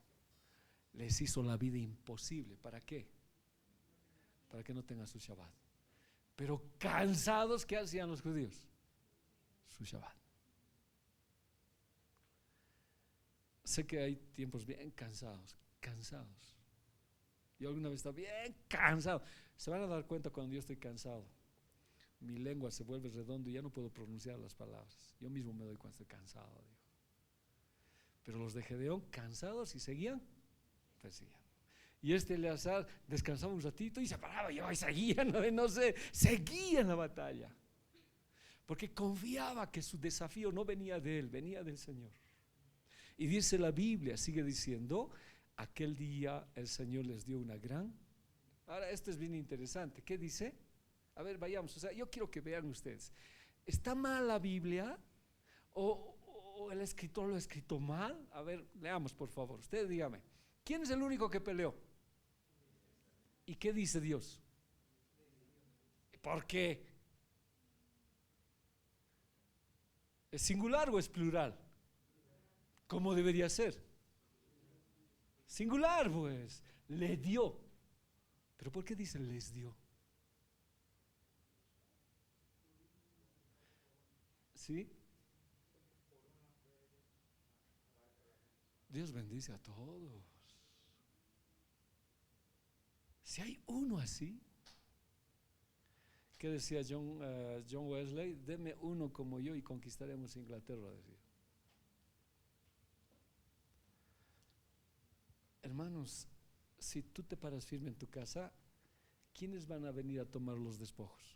les hizo la vida imposible. ¿Para qué? Para que no tengan su Shabbat. Pero cansados, ¿qué hacían los judíos? Su Shabbat. Sé que hay tiempos bien cansados. Yo alguna vez estaba bien cansado. Se van a dar cuenta cuando yo estoy cansado. Mi lengua se vuelve redondo y ya no puedo pronunciar las palabras. Yo mismo me doy cuenta, estoy cansado, digo. Pero los de Gedeón, cansados y seguían, persiguen. Y Eleazar descansaba un ratito y se paraba y seguían, no sé, seguían la batalla. Porque confiaba que su desafío no venía de él, venía del Señor. Y dice la Biblia, sigue diciendo, aquel día el Señor les dio una gran. Ahora esto es bien interesante. ¿Qué dice? A ver, vayamos. O sea, yo quiero que vean ustedes. ¿Está mal la Biblia? ¿O el escritor lo ha escrito mal? A ver, leamos por favor. Ustedes dígame. ¿Quién es el único que peleó? ¿Y qué dice Dios? ¿Por qué? ¿Es singular o es plural? ¿Cómo debería ser? Singular, pues. Le dio. ¿Pero por qué dice les dio? ¿Sí? Dios bendice a todos. Si hay uno así, ¿Qué decía John Wesley? Deme uno como yo y conquistaremos Inglaterra, decía. Hermanos, si tú te paras firme en tu casa, ¿quiénes van a venir a tomar los despojos?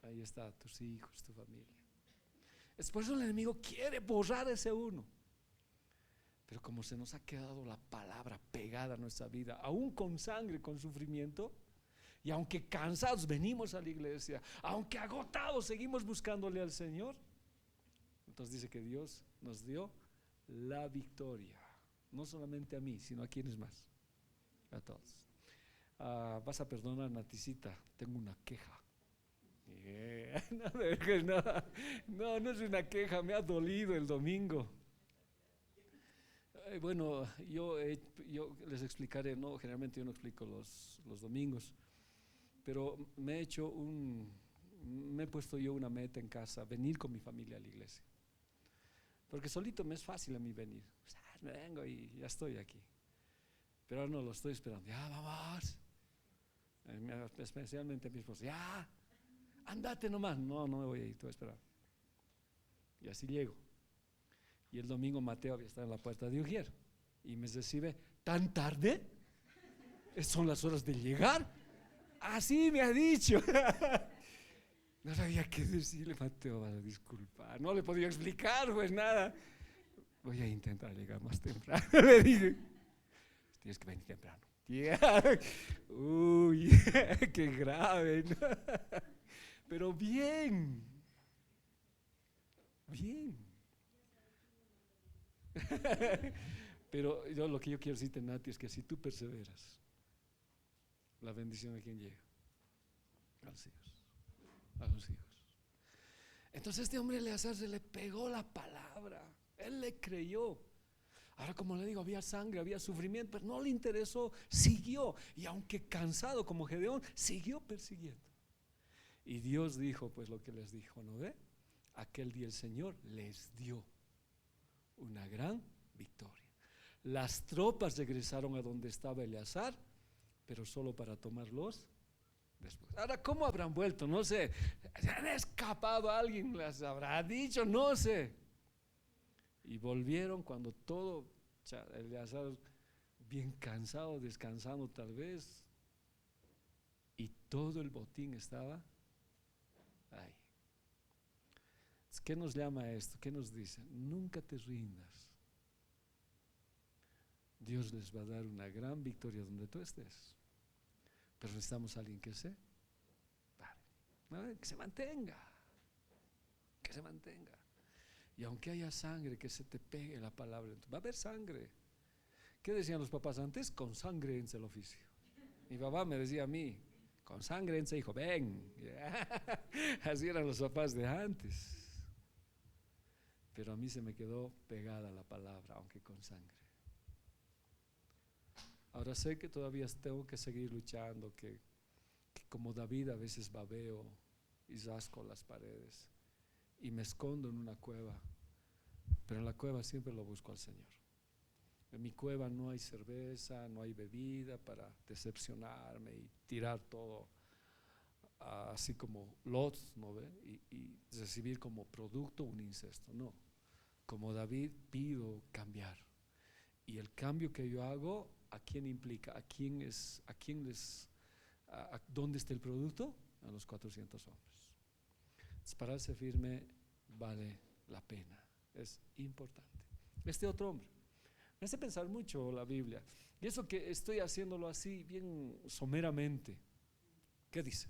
Ahí está, tus hijos, tu familia. Es por eso el enemigo quiere borrar ese uno. Pero como se nos ha quedado la palabra pegada a nuestra vida, aún con sangre, con sufrimiento, y aunque cansados venimos a la iglesia, aunque agotados seguimos buscándole al Señor, entonces dice que Dios nos dio la victoria. No solamente a mí, sino a quienes más, a todos. Vas a perdonar, Naticita, tengo una queja. No es una queja, me ha dolido el domingo. Bueno, yo les explicaré, no, generalmente yo no explico los domingos, pero me he puesto yo una meta en casa, venir con mi familia a la iglesia. Porque solito me es fácil a mí venir. Me vengo y ya estoy aquí. Pero ahora no lo estoy esperando. Ya, vamos. Especialmente a mi esposa. Ya, andate nomás. No me voy a ir, te voy a esperar. Y así llego. Y el domingo Mateo había estado en la puerta de Ujier y me recibe, ¿tan tarde? ¿Son las horas de llegar? Así me ha dicho. No sabía qué decirle, Mateo, vas a disculpar. No le podía explicar, pues nada. Voy a intentar llegar más temprano. Le dije, tienes que venir temprano. Yeah. Uy, qué grave, ¿no? Pero bien. Pero lo que yo quiero decirte, Nati, es que si tú perseveras, la bendición a quien llega, a los hijos. Entonces este hombre Eleazar se le pegó la palabra, él le creyó. Ahora, como le digo, había sangre, había sufrimiento, pero no le interesó, siguió. Y aunque cansado como Gedeón, siguió persiguiendo. Y Dios dijo, pues lo que les dijo, ¿no ve? Aquel día el Señor les dio una gran victoria. Las tropas regresaron a donde estaba Eleazar, pero solo para tomarlos después. Ahora, ¿cómo habrán vuelto? No sé. ¿Se han escapado? ¿Alguien les habrá dicho? No sé. Y volvieron cuando todo, Eleazar bien cansado, descansando tal vez, y todo el botín estaba ahí. ¿Qué nos llama esto? ¿Qué nos dice? Nunca te rindas. Dios les va a dar una gran victoria donde tú estés. Pero necesitamos a alguien que se pare, ¿no? Que se mantenga. Que se mantenga. Y aunque haya sangre, que se te pegue la palabra. Va a haber sangre. ¿Qué decían los papás antes? Con sangre ense el oficio. Mi papá me decía a mí, con sangre ense, hijo, ven. Así eran los papás de antes. Pero a mí se me quedó pegada la palabra, aunque con sangre. Ahora sé que todavía tengo que seguir luchando, que como David a veces babeo y rasco las paredes y me escondo en una cueva, pero en la cueva siempre lo busco al Señor. En mi cueva no hay cerveza, no hay bebida para decepcionarme y tirar todo así como Lot, ¿no ve? Y recibir como producto un incesto. No, como David pido cambiar, y el cambio que yo hago, ¿a quién implica? ¿Dónde está el producto? A los 400 hombres. Entonces, pararse firme vale la pena, es importante. Este otro hombre me hace pensar mucho la Biblia, y eso que estoy haciéndolo así bien someramente. ¿Qué dice?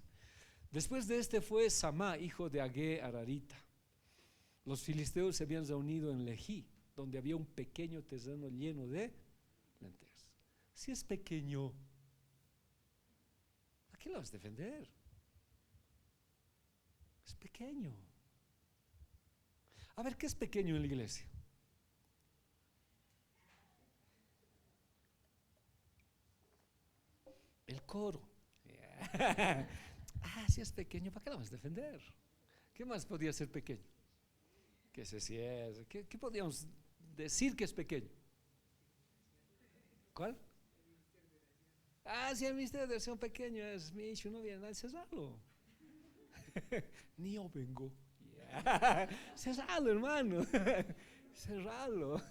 Después de este fue Samá, hijo de Agé Ararita. Los filisteos se habían reunido en Lejí, donde había un pequeño terreno lleno de lentejas. Si es pequeño, ¿a qué lo vas a defender? Es pequeño. A ver, ¿qué es pequeño en la iglesia? El coro. Si es pequeño, ¿para qué lo vas a defender? ¿Qué más podría ser pequeño? Que se cierre. ¿Qué podríamos decir que es pequeño? ¿Cuál? Si el ministerio de versión pequeño es mi hijo, no viene nadie, cerralo. Ni yo vengo. Cerralo, hermano. Cerralo.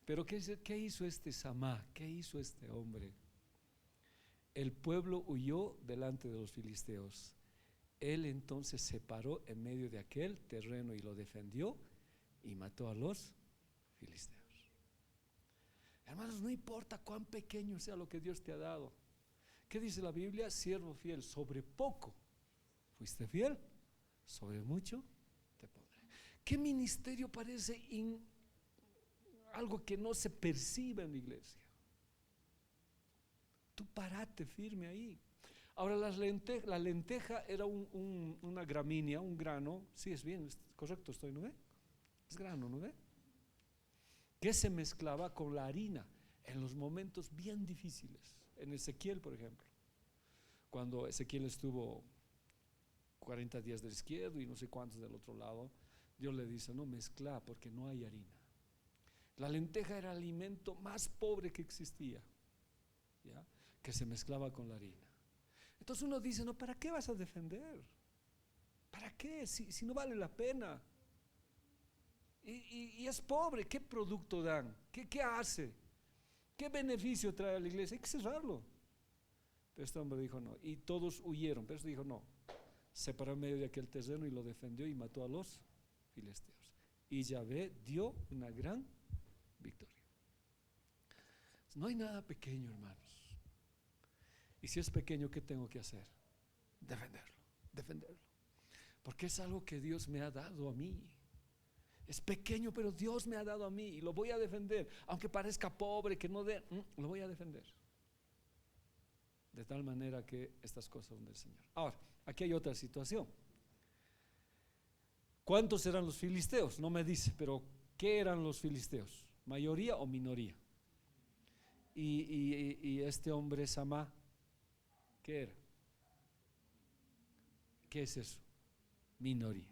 Pero ¿qué hizo este Samá? ¿Qué hizo este hombre? El pueblo huyó delante de los filisteos. Él entonces se paró en medio de aquel terreno y lo defendió y mató a los filisteos. Hermanos, no importa cuán pequeño sea lo que Dios te ha dado. ¿Qué dice la Biblia? Siervo fiel, sobre poco fuiste fiel, sobre mucho te pondré. ¿Qué ministerio parece algo que no se percibe en la iglesia? Tú parate firme ahí. Ahora la lenteja era una gramínea, un grano. Sí, es bien, correcto estoy, ¿no ve? Es grano, ¿no ve? Que se mezclaba con la harina en los momentos bien difíciles. En Ezequiel, por ejemplo, cuando Ezequiel estuvo 40 días del izquierdo y no sé cuántos del otro lado, Dios le dice: no mezcla porque no hay harina. La lenteja era el alimento más pobre que existía, ¿ya? Que se mezclaba con la harina. Entonces uno dice: no, ¿para qué vas a defender? ¿Para qué? Si no vale la pena. Y es pobre. ¿Qué producto dan? ¿Qué hace? ¿Qué beneficio trae a la iglesia? Hay que cerrarlo. Pero este hombre dijo no. Y todos huyeron. Pero este dijo no. Se paró en medio de aquel terreno y lo defendió y mató a los filisteos. Y Yahvé dio una gran victoria. No hay nada pequeño, hermanos. Y si es pequeño, ¿qué tengo que hacer? Defenderlo. Porque es algo que Dios me ha dado a mí. Es pequeño, pero Dios me ha dado a mí y lo voy a defender. Aunque parezca pobre, que no dé, lo voy a defender. De tal manera que estas cosas son del Señor. Ahora, aquí hay otra situación. ¿Cuántos eran los filisteos? No me dice, pero ¿qué eran los filisteos? ¿Mayoría o minoría? Y este hombre Samá, ¿qué era? ¿Qué es eso? Minoría.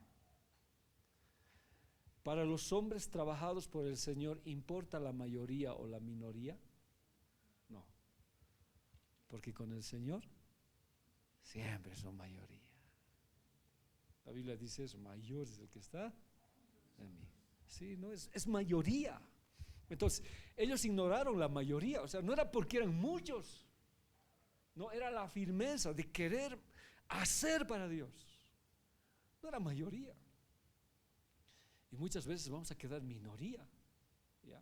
Para los hombres trabajados por el Señor, ¿importa la mayoría o la minoría? No. Porque con el Señor siempre son mayoría. La Biblia dice eso: mayor es el que está en mí. Sí, no, es mayoría. Entonces, ellos ignoraron la mayoría. O sea, no era porque eran muchos. No, era la firmeza de querer hacer para Dios. No era mayoría. Y muchas veces vamos a quedar minoría, ¿ya?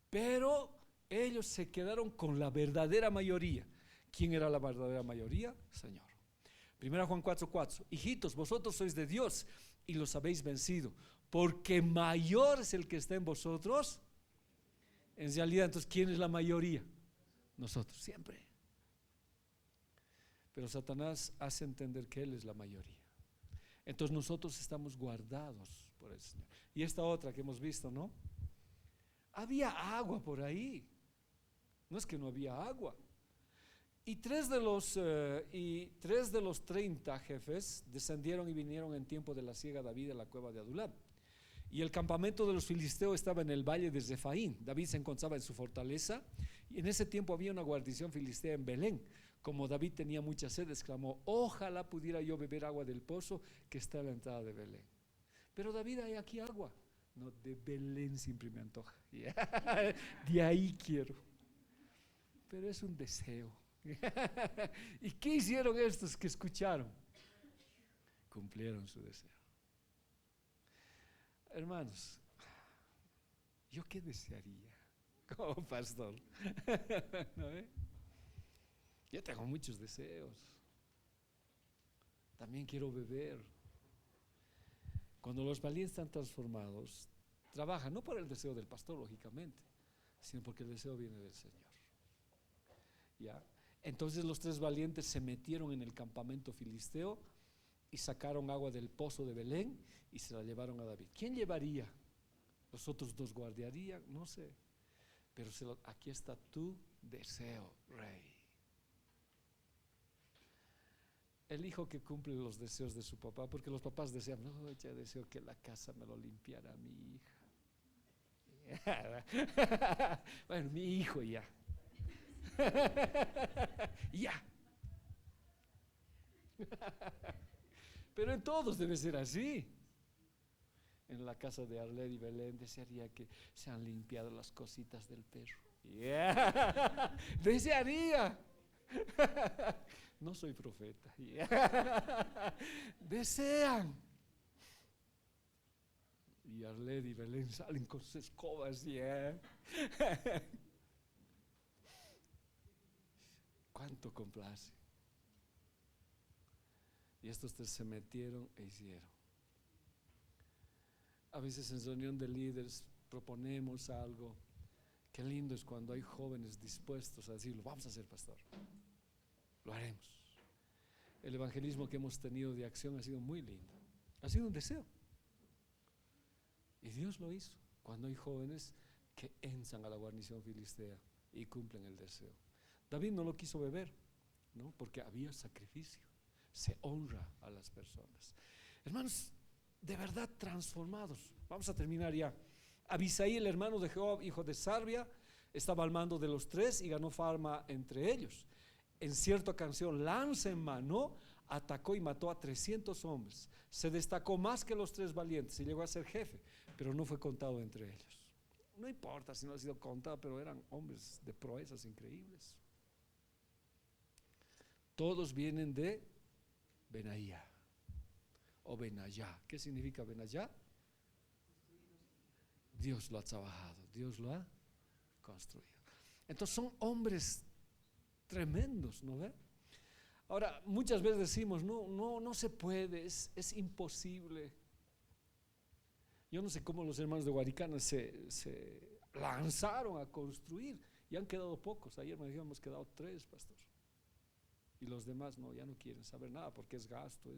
Pero ellos se quedaron con la verdadera mayoría. ¿Quién era la verdadera mayoría? Señor. 1 Juan 4:4. Hijitos, vosotros sois de Dios y los habéis vencido, porque mayor es el que está en vosotros. En realidad, entonces, ¿quién es la mayoría? Nosotros, siempre. Pero Satanás hace entender que Él es la mayoría. Entonces nosotros estamos guardados por el Señor. Y esta otra que hemos visto, ¿no? Había agua por ahí. No es que no había agua. Y tres de los 30 jefes descendieron y vinieron en tiempo de la siega David a la cueva de Adulam. Y el campamento de los filisteos estaba en el valle de Refaín. David se encontraba en su fortaleza. Y en ese tiempo había una guarnición filistea en Belén. Como David tenía mucha sed, exclamó: ojalá pudiera yo beber agua del pozo que está a la entrada de Belén. Pero David, hay aquí agua. No, de Belén siempre me antoja. De ahí quiero. Pero es un deseo. ¿Y qué hicieron estos que escucharon? Cumplieron su deseo. Hermanos, ¿yo qué desearía como pastor? ¿No ve? Yo tengo muchos deseos. También quiero beber. Cuando los valientes están transformados, trabajan no por el deseo del pastor, lógicamente, sino porque el deseo viene del Señor. ¿Ya? Entonces los 3 valientes se metieron en el campamento filisteo y sacaron agua del pozo de Belén y se la llevaron a David. ¿Quién llevaría? Los otros 2 guardarían, no sé. Pero aquí está tu deseo, rey. El hijo que cumple los deseos de su papá, porque los papás desean: no, ya deseo que la casa me lo limpiara mi hija. Bueno, mi hijo ya. Ya. Pero en todos debe ser así. En la casa de Arlet y Belén desearía que se han limpiado las cositas del perro. Yeah. Desearía. No soy profeta. Yeah. Desean. Y Arlet y Belén salen con sus escobas. Yeah. ¿Cuánto complace? Y estos tres se metieron e hicieron. A veces en reunión de líderes proponemos algo. Qué lindo es cuando hay jóvenes dispuestos a decirlo, vamos a hacer, pastor. Lo haremos. El evangelismo que hemos tenido de acción ha sido muy lindo. Ha sido un deseo. Y Dios lo hizo cuando hay jóvenes que entran a la guarnición filistea y cumplen el deseo. David no lo quiso beber, ¿no? Porque había sacrificio. Se honra a las personas. Hermanos, de verdad transformados. Vamos a terminar ya. Abisai, el hermano de Joab, hijo de Sarvia, estaba al mando de los tres y ganó fama entre ellos. En cierta ocasión, lanza en mano, atacó y mató a 300 hombres. Se destacó más que los tres valientes y llegó a ser jefe, pero no fue contado entre ellos. No importa si no ha sido contado, pero eran hombres de proezas increíbles. Todos vienen de Benaía o Benayá. ¿Qué significa Benayá? Dios lo ha trabajado, Dios lo ha construido. Entonces son hombres tremendos, ¿no ve? Ahora, muchas veces decimos, no se puede, es imposible. Yo no sé cómo los hermanos de Guaricana se lanzaron a construir y han quedado pocos. Ayer me dijeron, hemos quedado 3, pastor. Y los demás no, ya no quieren saber nada porque es gasto,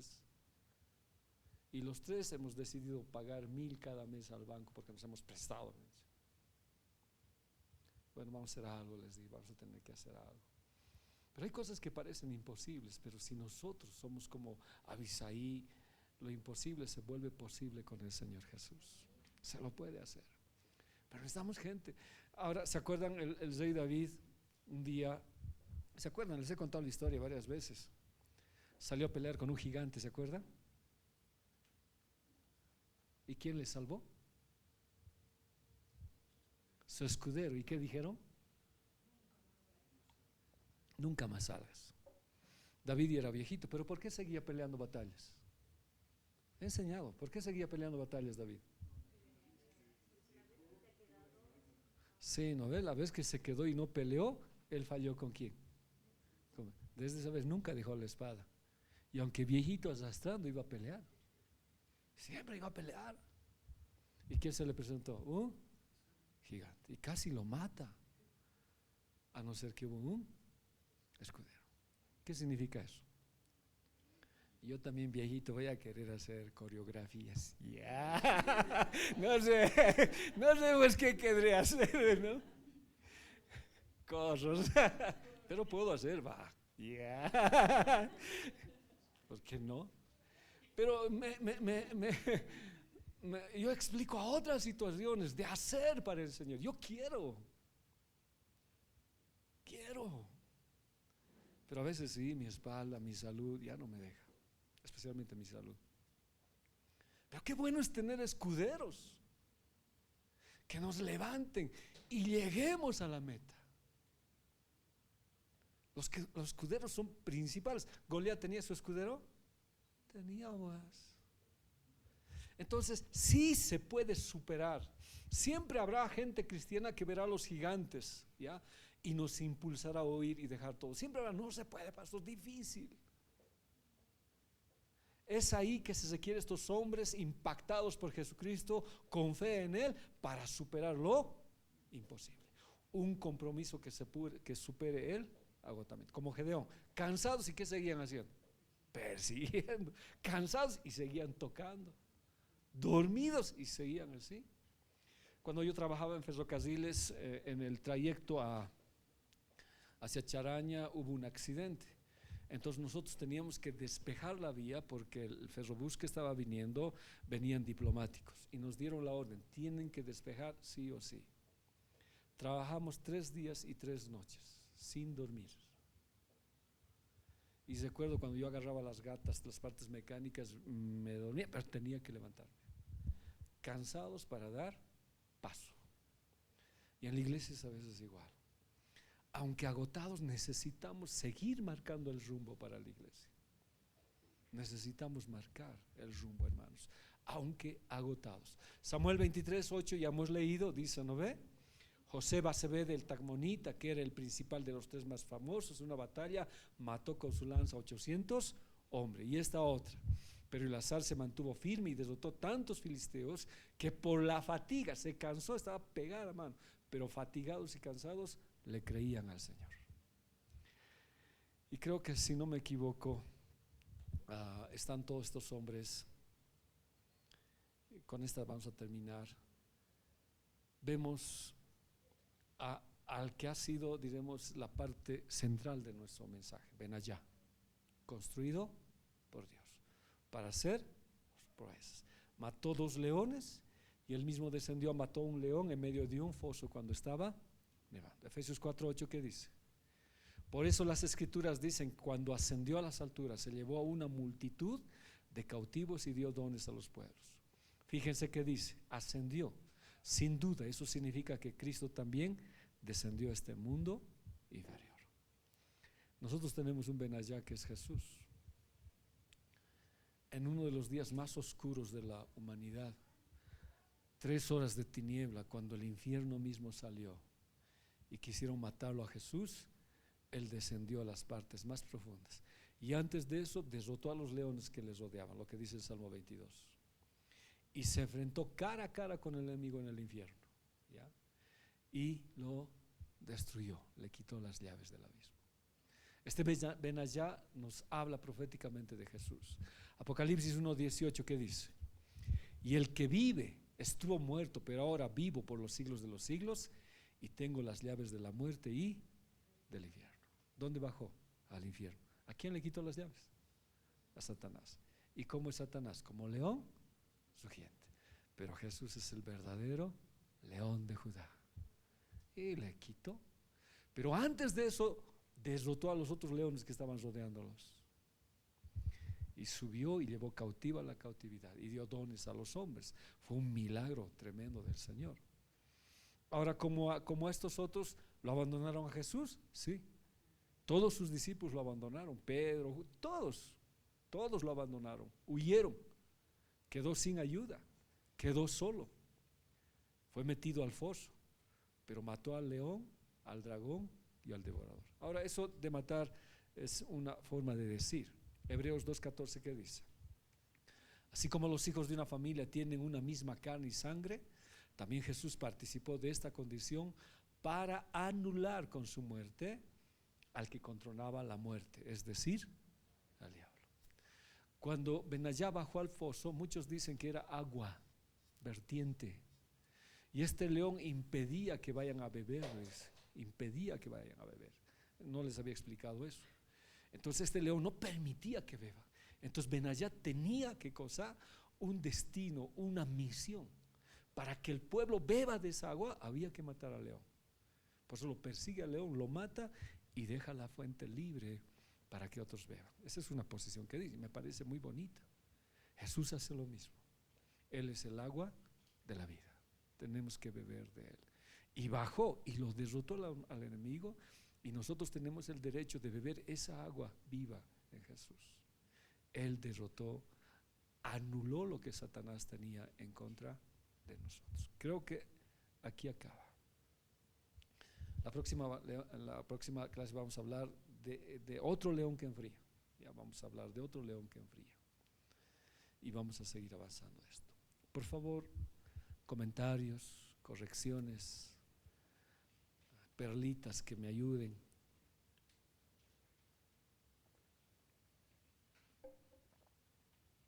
Y los 3 hemos decidido pagar 1,000 cada mes al banco porque nos hemos prestado. Bueno, vamos a hacer algo, les digo, vamos a tener que hacer algo. Pero hay cosas que parecen imposibles, pero si nosotros somos como Abisai, lo imposible se vuelve posible con el Señor Jesús. Se lo puede hacer. Pero necesitamos gente. Ahora, ¿se acuerdan el rey David? Un día, ¿se acuerdan? Les he contado la historia varias veces. Salió a pelear con un gigante, ¿se acuerdan? ¿Y quién le salvó? Su escudero. ¿Y qué dijeron? Nunca más salgas. David ya era viejito, pero ¿por qué seguía peleando batallas? He enseñado, ¿por qué seguía peleando batallas David? Sí, ¿no ve? La vez que se quedó y no peleó, él falló ¿con quién? Desde esa vez nunca dejó la espada. Y aunque viejito arrastrando, iba a pelear. Siempre iba a pelear. ¿Y quién se le presentó? Un gigante. Y casi lo mata. A no ser que hubo un escudero. ¿Qué significa eso? Yo también viejito voy a querer hacer coreografías. Yeah. No sé pues qué querré hacer, ¿no? Cosas. Pero puedo hacer, va. Yeah. ¿Por qué no? Pero yo explico a otras situaciones de hacer para el Señor. Yo quiero. Pero a veces sí, mi espalda, mi salud ya no me deja. Especialmente mi salud. Pero qué bueno es tener escuderos que nos levanten y lleguemos a la meta. Los escuderos son principales. ¿Goliat tenía su escudero? Tenía más. Entonces sí se puede superar. Siempre habrá gente cristiana que verá a los gigantes, ¿ya? Y nos impulsará a oír y dejar todo. Siempre habrá, no se puede, pastor, difícil. Es ahí que se requieren estos hombres impactados por Jesucristo, con fe en Él, para superar lo imposible. Un compromiso que supere el agotamiento. Como Gedeón, cansados y ¿qué seguían haciendo? Persiguiendo. Cansados y seguían tocando. Dormidos y seguían así. Cuando yo trabajaba en ferrocarriles, en el trayecto hacia Charaña hubo un accidente. Entonces nosotros teníamos que despejar la vía porque el ferrobús que estaba viniendo venían diplomáticos y nos dieron la orden, tienen que despejar sí o sí. Trabajamos 3 días y 3 noches sin dormir. Y recuerdo cuando yo agarraba las gatas, las partes mecánicas, me dormía, pero tenía que levantarme. Cansados para dar paso. Y en la iglesia es a veces igual. Aunque agotados, necesitamos seguir marcando el rumbo para la iglesia. Necesitamos marcar el rumbo, hermanos, aunque agotados. Samuel 23:8, ya hemos leído, dice, ¿no ve? José Basebed del Tacmonita, que era el principal de los tres más famosos, en una batalla mató con su lanza 800 hombres. Y esta otra, pero Elazar se mantuvo firme y derrotó tantos filisteos que por la fatiga se cansó, estaba pegada, mano, pero fatigados y cansados le creían al Señor. Y creo que, si no me equivoco, están todos estos hombres. Con esta vamos a terminar. Vemos al que ha sido, diremos, la parte central de nuestro mensaje. Ven allá, construido por Dios para hacer proezas. Mató 2 leones y él mismo descendió, mató un león en medio de un foso cuando estaba nevando. Efesios 4:8, ¿qué dice? Por eso las escrituras dicen, cuando ascendió a las alturas se llevó a una multitud de cautivos y dio dones a los pueblos. Fíjense que dice, ascendió. Sin duda, eso significa que Cristo también descendió a este mundo inferior. Nosotros tenemos un Benayá que es Jesús. En uno de los días más oscuros de la humanidad, 3 horas de tiniebla, cuando el infierno mismo salió y quisieron matarlo a Jesús, Él descendió a las partes más profundas. Y antes de eso, derrotó a los leones que les rodeaban, lo que dice el Salmo 22. Y se enfrentó cara a cara con el enemigo en el infierno, ¿ya? Y lo destruyó, le quitó las llaves del abismo. Este Benayá nos habla proféticamente de Jesús. Apocalipsis 1:18, ¿qué dice? Y el que vive estuvo muerto, pero ahora vivo por los siglos de los siglos, y tengo las llaves de la muerte y del infierno. ¿Dónde bajó? Al infierno. ¿A quién le quitó las llaves? A Satanás. ¿Y cómo es Satanás? Como león rugiente. Pero Jesús es el verdadero león de Judá. Y le quitó. Pero antes de eso, derrotó a los otros leones que estaban rodeándolos. Y subió y llevó cautiva la cautividad y dio dones a los hombres. Fue un milagro tremendo del Señor. Ahora, como estos otros lo abandonaron a Jesús, sí. Todos sus discípulos lo abandonaron, Pedro, todos lo abandonaron, huyeron, quedó sin ayuda, quedó solo, fue metido al foso, pero mató al león, al dragón y al devorador. Ahora, eso de matar es una forma de decir. Hebreos 2:14, ¿qué dice? Así como los hijos de una familia tienen una misma carne y sangre, también Jesús participó de esta condición para anular con su muerte al que controlaba la muerte, es decir, al diablo. Cuando Benayá bajó al foso, muchos dicen que era agua vertiente, y este león impedía que vayan a beber, impedía que vayan a beber. No les había explicado eso. Entonces este león no permitía que beba. Entonces Benayá tenía que causar un destino, una misión. Para que el pueblo beba de esa agua, había que matar al león. Por eso lo persigue al león, lo mata y deja la fuente libre para que otros beban. Esa es una posición que dice, me parece muy bonita. Jesús hace lo mismo. Él es el agua de la vida. Tenemos que beber de Él. Y bajó y lo derrotó al enemigo, y nosotros tenemos el derecho de beber esa agua viva en Jesús. Él derrotó, anuló lo que Satanás tenía en contra de nosotros. Creo que aquí acaba. La próxima clase vamos a hablar de otro león que enfría. Ya vamos a hablar de otro león que enfría. Y vamos a seguir avanzando esto. Por favor, comentarios, correcciones, perlitas que me ayuden.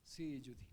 Sí, Judy.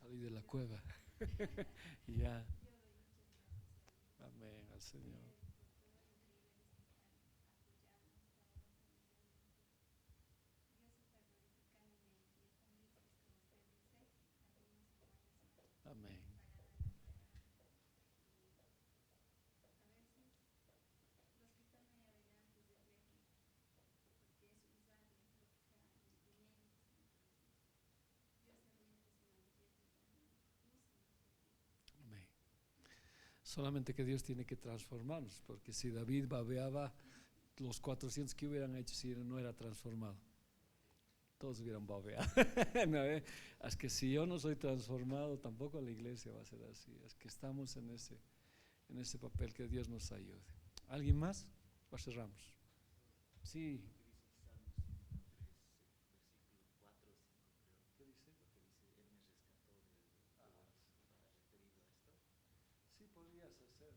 Salí de la cueva. Ya. Amén al Señor. Amén. Amén. Solamente que Dios tiene que transformarnos, porque si David babeaba, los 400 que hubieran hecho si no era transformado, todos hubieran babeado. ¿No, Es que si yo no soy transformado, tampoco la iglesia va a ser así. Es que estamos en ese papel, que Dios nos ayude. ¿Alguien más? ¿O cerramos? Sí. ¿Qué dice? Sí, podrías hacerlo.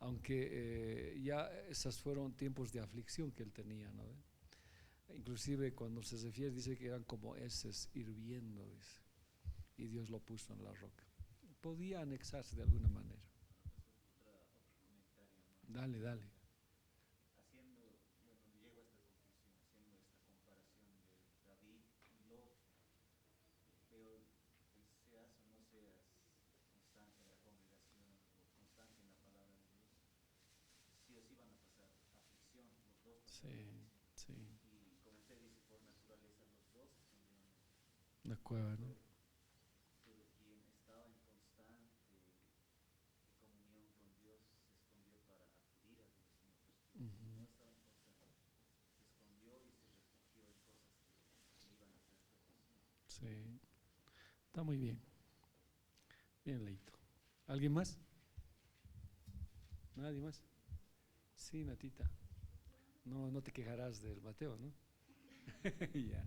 Aunque ya esos fueron tiempos de aflicción que él tenía, ¿no? Inclusive cuando se refiere dice que eran como heces hirviendo, dice, y Dios lo puso en la roca. Podía anexarse de alguna manera. Dale, dale. Sí, sí. Una cueva, ¿no? Ujú. Sí, está muy bien. Bien leído. ¿Alguien más? ¿Nadie más? Sí, Natita. No, no te quejarás del Mateo, ¿no? Ya.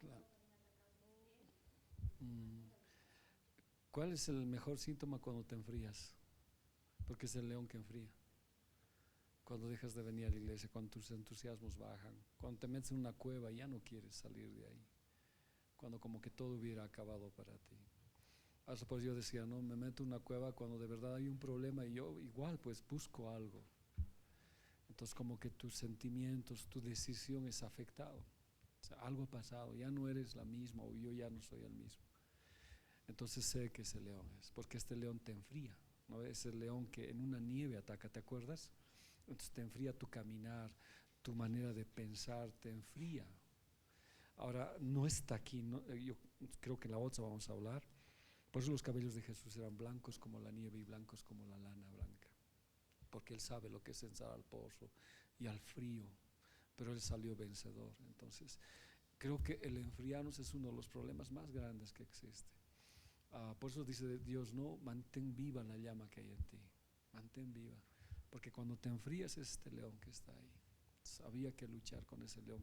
Claro. Mm. ¿Cuál es el mejor síntoma cuando te enfrías? Porque es el león que enfría. Cuando dejas de venir a la iglesia, cuando tus entusiasmos bajan, cuando te metes en una cueva y ya no quieres salir de ahí, cuando como que todo hubiera acabado para ti. Hasta pues yo decía, no, me meto en una cueva cuando de verdad hay un problema y yo igual pues busco algo. Entonces como que tus sentimientos, tu decisión es afectado. O sea, algo ha pasado, ya no eres la misma o yo ya no soy el mismo. Entonces sé que ese león es, porque este león te enfría, ¿no? Es el león que en una nieve ataca, ¿te acuerdas? Entonces te enfría tu caminar, tu manera de pensar, te enfría. Ahora, no está aquí, no, yo creo que en la otra vamos a hablar. Por eso los cabellos de Jesús eran blancos como la nieve y blancos como la lana blanca, porque Él sabe lo que es entrar al pozo y al frío, pero Él salió vencedor. Entonces, creo que el enfriarnos es uno de los problemas más grandes que existe. Por eso dice Dios, no, mantén viva la llama que hay en ti, mantén viva, porque cuando te enfrías es este león que está ahí. Había que luchar con ese león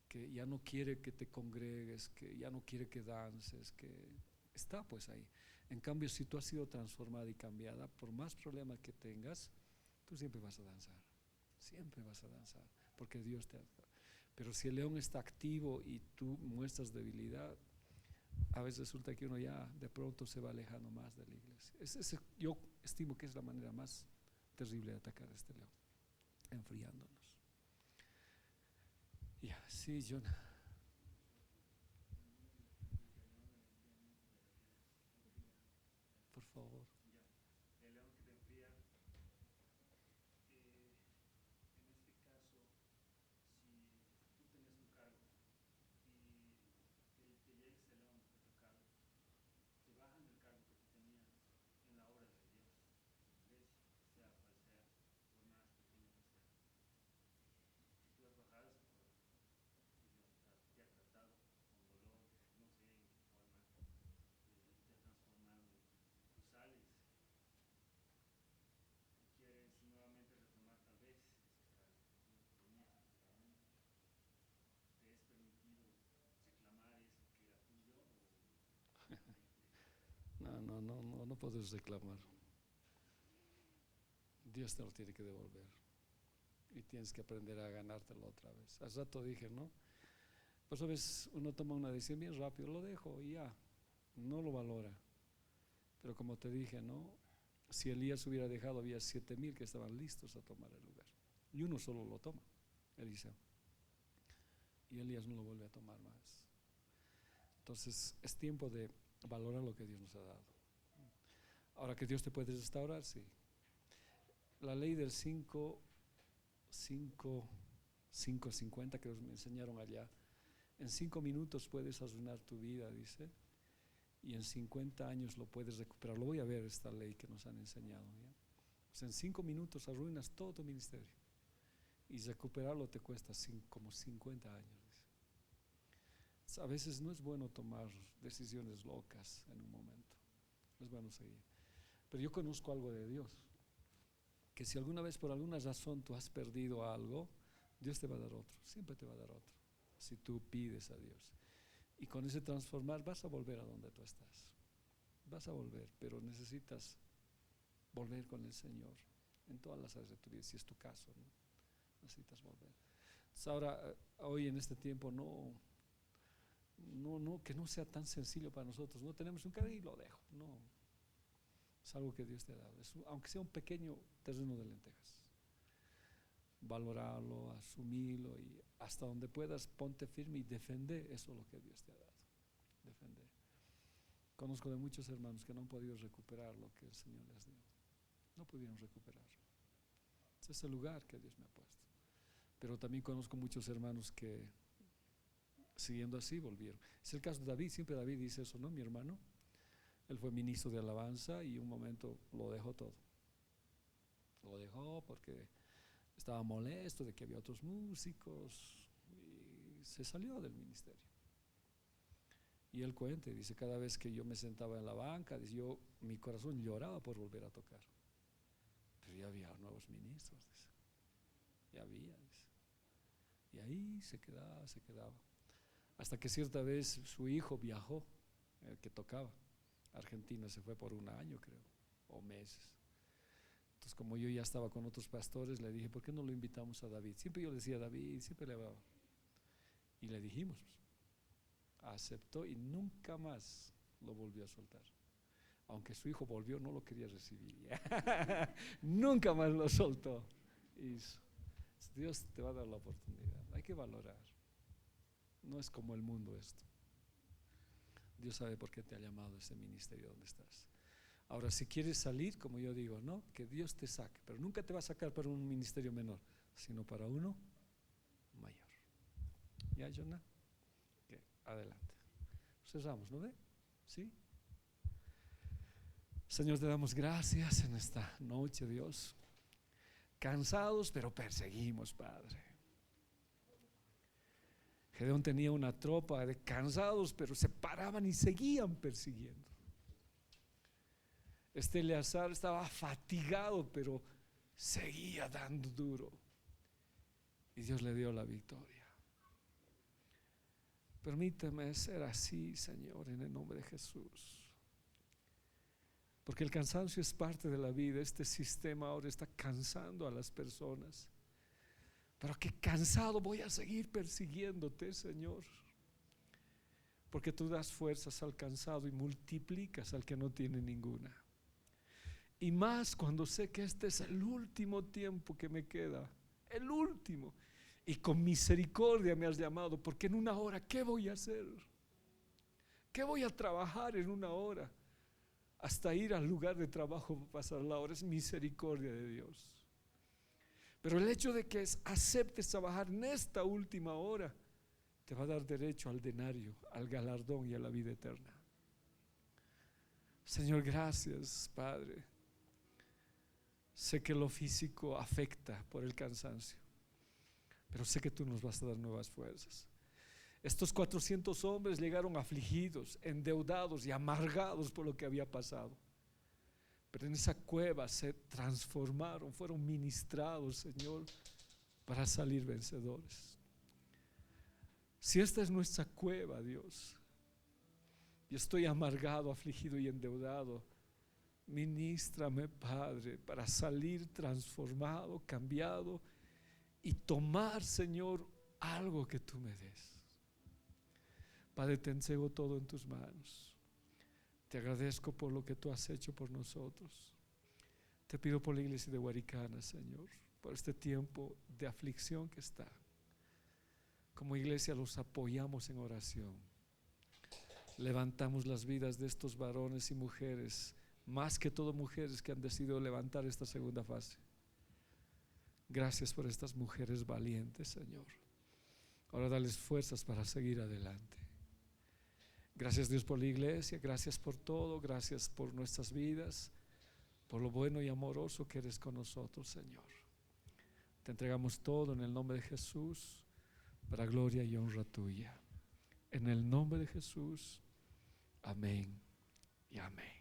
que ya no quiere que te congregues, que ya no quiere que dances, que está pues ahí. En cambio, si tú has sido transformada y cambiada, por más problemas que tengas, tú siempre vas a danzar, siempre vas a danzar, porque Dios te ha... Pero si el león está activo y tú muestras debilidad, a veces resulta que uno ya de pronto se va alejando más de la iglesia. Yo estimo que es la manera más terrible de atacar a este león, enfriándonos. Ya, sí, Jonah. Por favor. no puedes reclamar. Dios te lo tiene que devolver. Y tienes que aprender a ganártelo otra vez. Hace rato dije, ¿no? Pues a veces uno toma una decisión bien rápido, lo dejo y ya, no lo valora. Pero como te dije, ¿no? Si Elías hubiera dejado, había 7,000 que estaban listos a tomar el lugar. Y uno solo lo toma, Eliseo. Y Elías no lo vuelve a tomar más. Entonces es tiempo de valorar lo que Dios nos ha dado. Ahora, que Dios te puede restaurar, sí. La ley del 5:50 que me enseñaron allá. En 5 minutos puedes arruinar tu vida, dice, y en 50 años lo puedes recuperar. Lo voy a ver, esta ley que nos han enseñado, ¿ya? Pues en 5 minutos arruinas todo tu ministerio y recuperarlo te cuesta como 50 años, dice. A veces no es bueno tomar decisiones locas en un momento, no es bueno seguir. Pero yo conozco algo de Dios, que si alguna vez por alguna razón tú has perdido algo, Dios te va a dar otro, siempre te va a dar otro, si tú pides a Dios. Y con ese transformar vas a volver a donde tú estás, vas a volver, pero necesitas volver con el Señor en todas las áreas de tu vida, si es tu caso, ¿no? Necesitas volver. Entonces ahora, hoy en este tiempo, que no sea tan sencillo para nosotros. No tenemos un carro y lo dejo, no. Es algo que Dios te ha dado, aunque sea un pequeño terreno de lentejas. Valorarlo, asumirlo y hasta donde puedas ponte firme y defender eso lo que Dios te ha dado. Defender. Conozco de muchos hermanos que no han podido recuperar lo que el Señor les dio. No pudieron recuperar. Ese es el lugar que Dios me ha puesto. Pero también conozco muchos hermanos que siguiendo así volvieron. Es el caso de David, siempre David dice eso, ¿no? Mi hermano, él fue ministro de alabanza y un momento lo dejó todo. Lo dejó porque estaba molesto de que había otros músicos y se salió del ministerio. Y él cuenta, dice, cada vez que yo me sentaba en la banca, dice, mi corazón lloraba por volver a tocar. Pero ya había nuevos ministros, dice. Ya había, dice. Y ahí se quedaba. Hasta que cierta vez su hijo viajó, el que tocaba, a Argentina, se fue por un año, creo, o meses. Entonces, como yo ya estaba con otros pastores, le dije, ¿por qué no lo invitamos a David? Siempre yo le decía a David, siempre le hablaba. Y le dijimos, aceptó y nunca más lo volvió a soltar. Aunque su hijo volvió, no lo quería recibir. Nunca más lo soltó. Y Dios te va a dar la oportunidad. Hay que valorar. No es como el mundo esto. Dios sabe por qué te ha llamado a ese ministerio donde estás. Ahora, si quieres salir, como yo digo, ¿no? Que Dios te saque, pero nunca te va a sacar para un ministerio menor, sino para uno mayor. ¿Ya, Jonah? Okay, adelante. Cerramos, ¿no ve? ¿Sí? Señor, te damos gracias en esta noche, Dios. Cansados, pero perseguimos, Padre. Gedeón tenía una tropa de cansados, pero se paraban y seguían persiguiendo. Eleazar estaba fatigado, pero seguía dando duro. Y Dios le dio la victoria. Permíteme ser así, Señor, en el nombre de Jesús. Porque el cansancio es parte de la vida. Este sistema ahora está cansando a las personas. Pero qué cansado voy a seguir persiguiéndote, Señor. Porque tú das fuerzas al cansado y multiplicas al que no tiene ninguna. Y más cuando sé que este es el último tiempo que me queda. El último. Y con misericordia me has llamado. Porque en una hora, ¿qué voy a hacer? ¿Qué voy a trabajar en una hora? Hasta ir al lugar de trabajo para pasar la hora. Es misericordia de Dios. Pero el hecho de que aceptes trabajar en esta última hora te va a dar derecho al denario, al galardón y a la vida eterna. Señor, gracias, Padre. Sé que lo físico afecta por el cansancio, pero sé que tú nos vas a dar nuevas fuerzas. Estos 400 hombres llegaron afligidos, endeudados y amargados por lo que había pasado. Pero en esa cueva se transformaron, fueron ministrados, Señor, para salir vencedores. Si esta es nuestra cueva, Dios, yo estoy amargado, afligido y endeudado, Ministrame, Padre, para salir transformado, cambiado y tomar, Señor, algo que tú me des. Padre, te entrego todo en tus manos. Te agradezco por lo que tú has hecho por nosotros. Te pido por la iglesia de Guaricana, Señor, por este tiempo de aflicción que está. Como iglesia los apoyamos en oración. Levantamos las vidas de estos varones y mujeres, más que todo mujeres que han decidido levantar esta segunda fase. Gracias por estas mujeres valientes, Señor. Ahora dales fuerzas para seguir adelante. Gracias, Dios, por la iglesia. Gracias por todo. Gracias por nuestras vidas, por lo bueno y amoroso que eres con nosotros, Señor. Te entregamos todo en el nombre de Jesús, para gloria y honra tuya. En el nombre de Jesús. Amén y amén.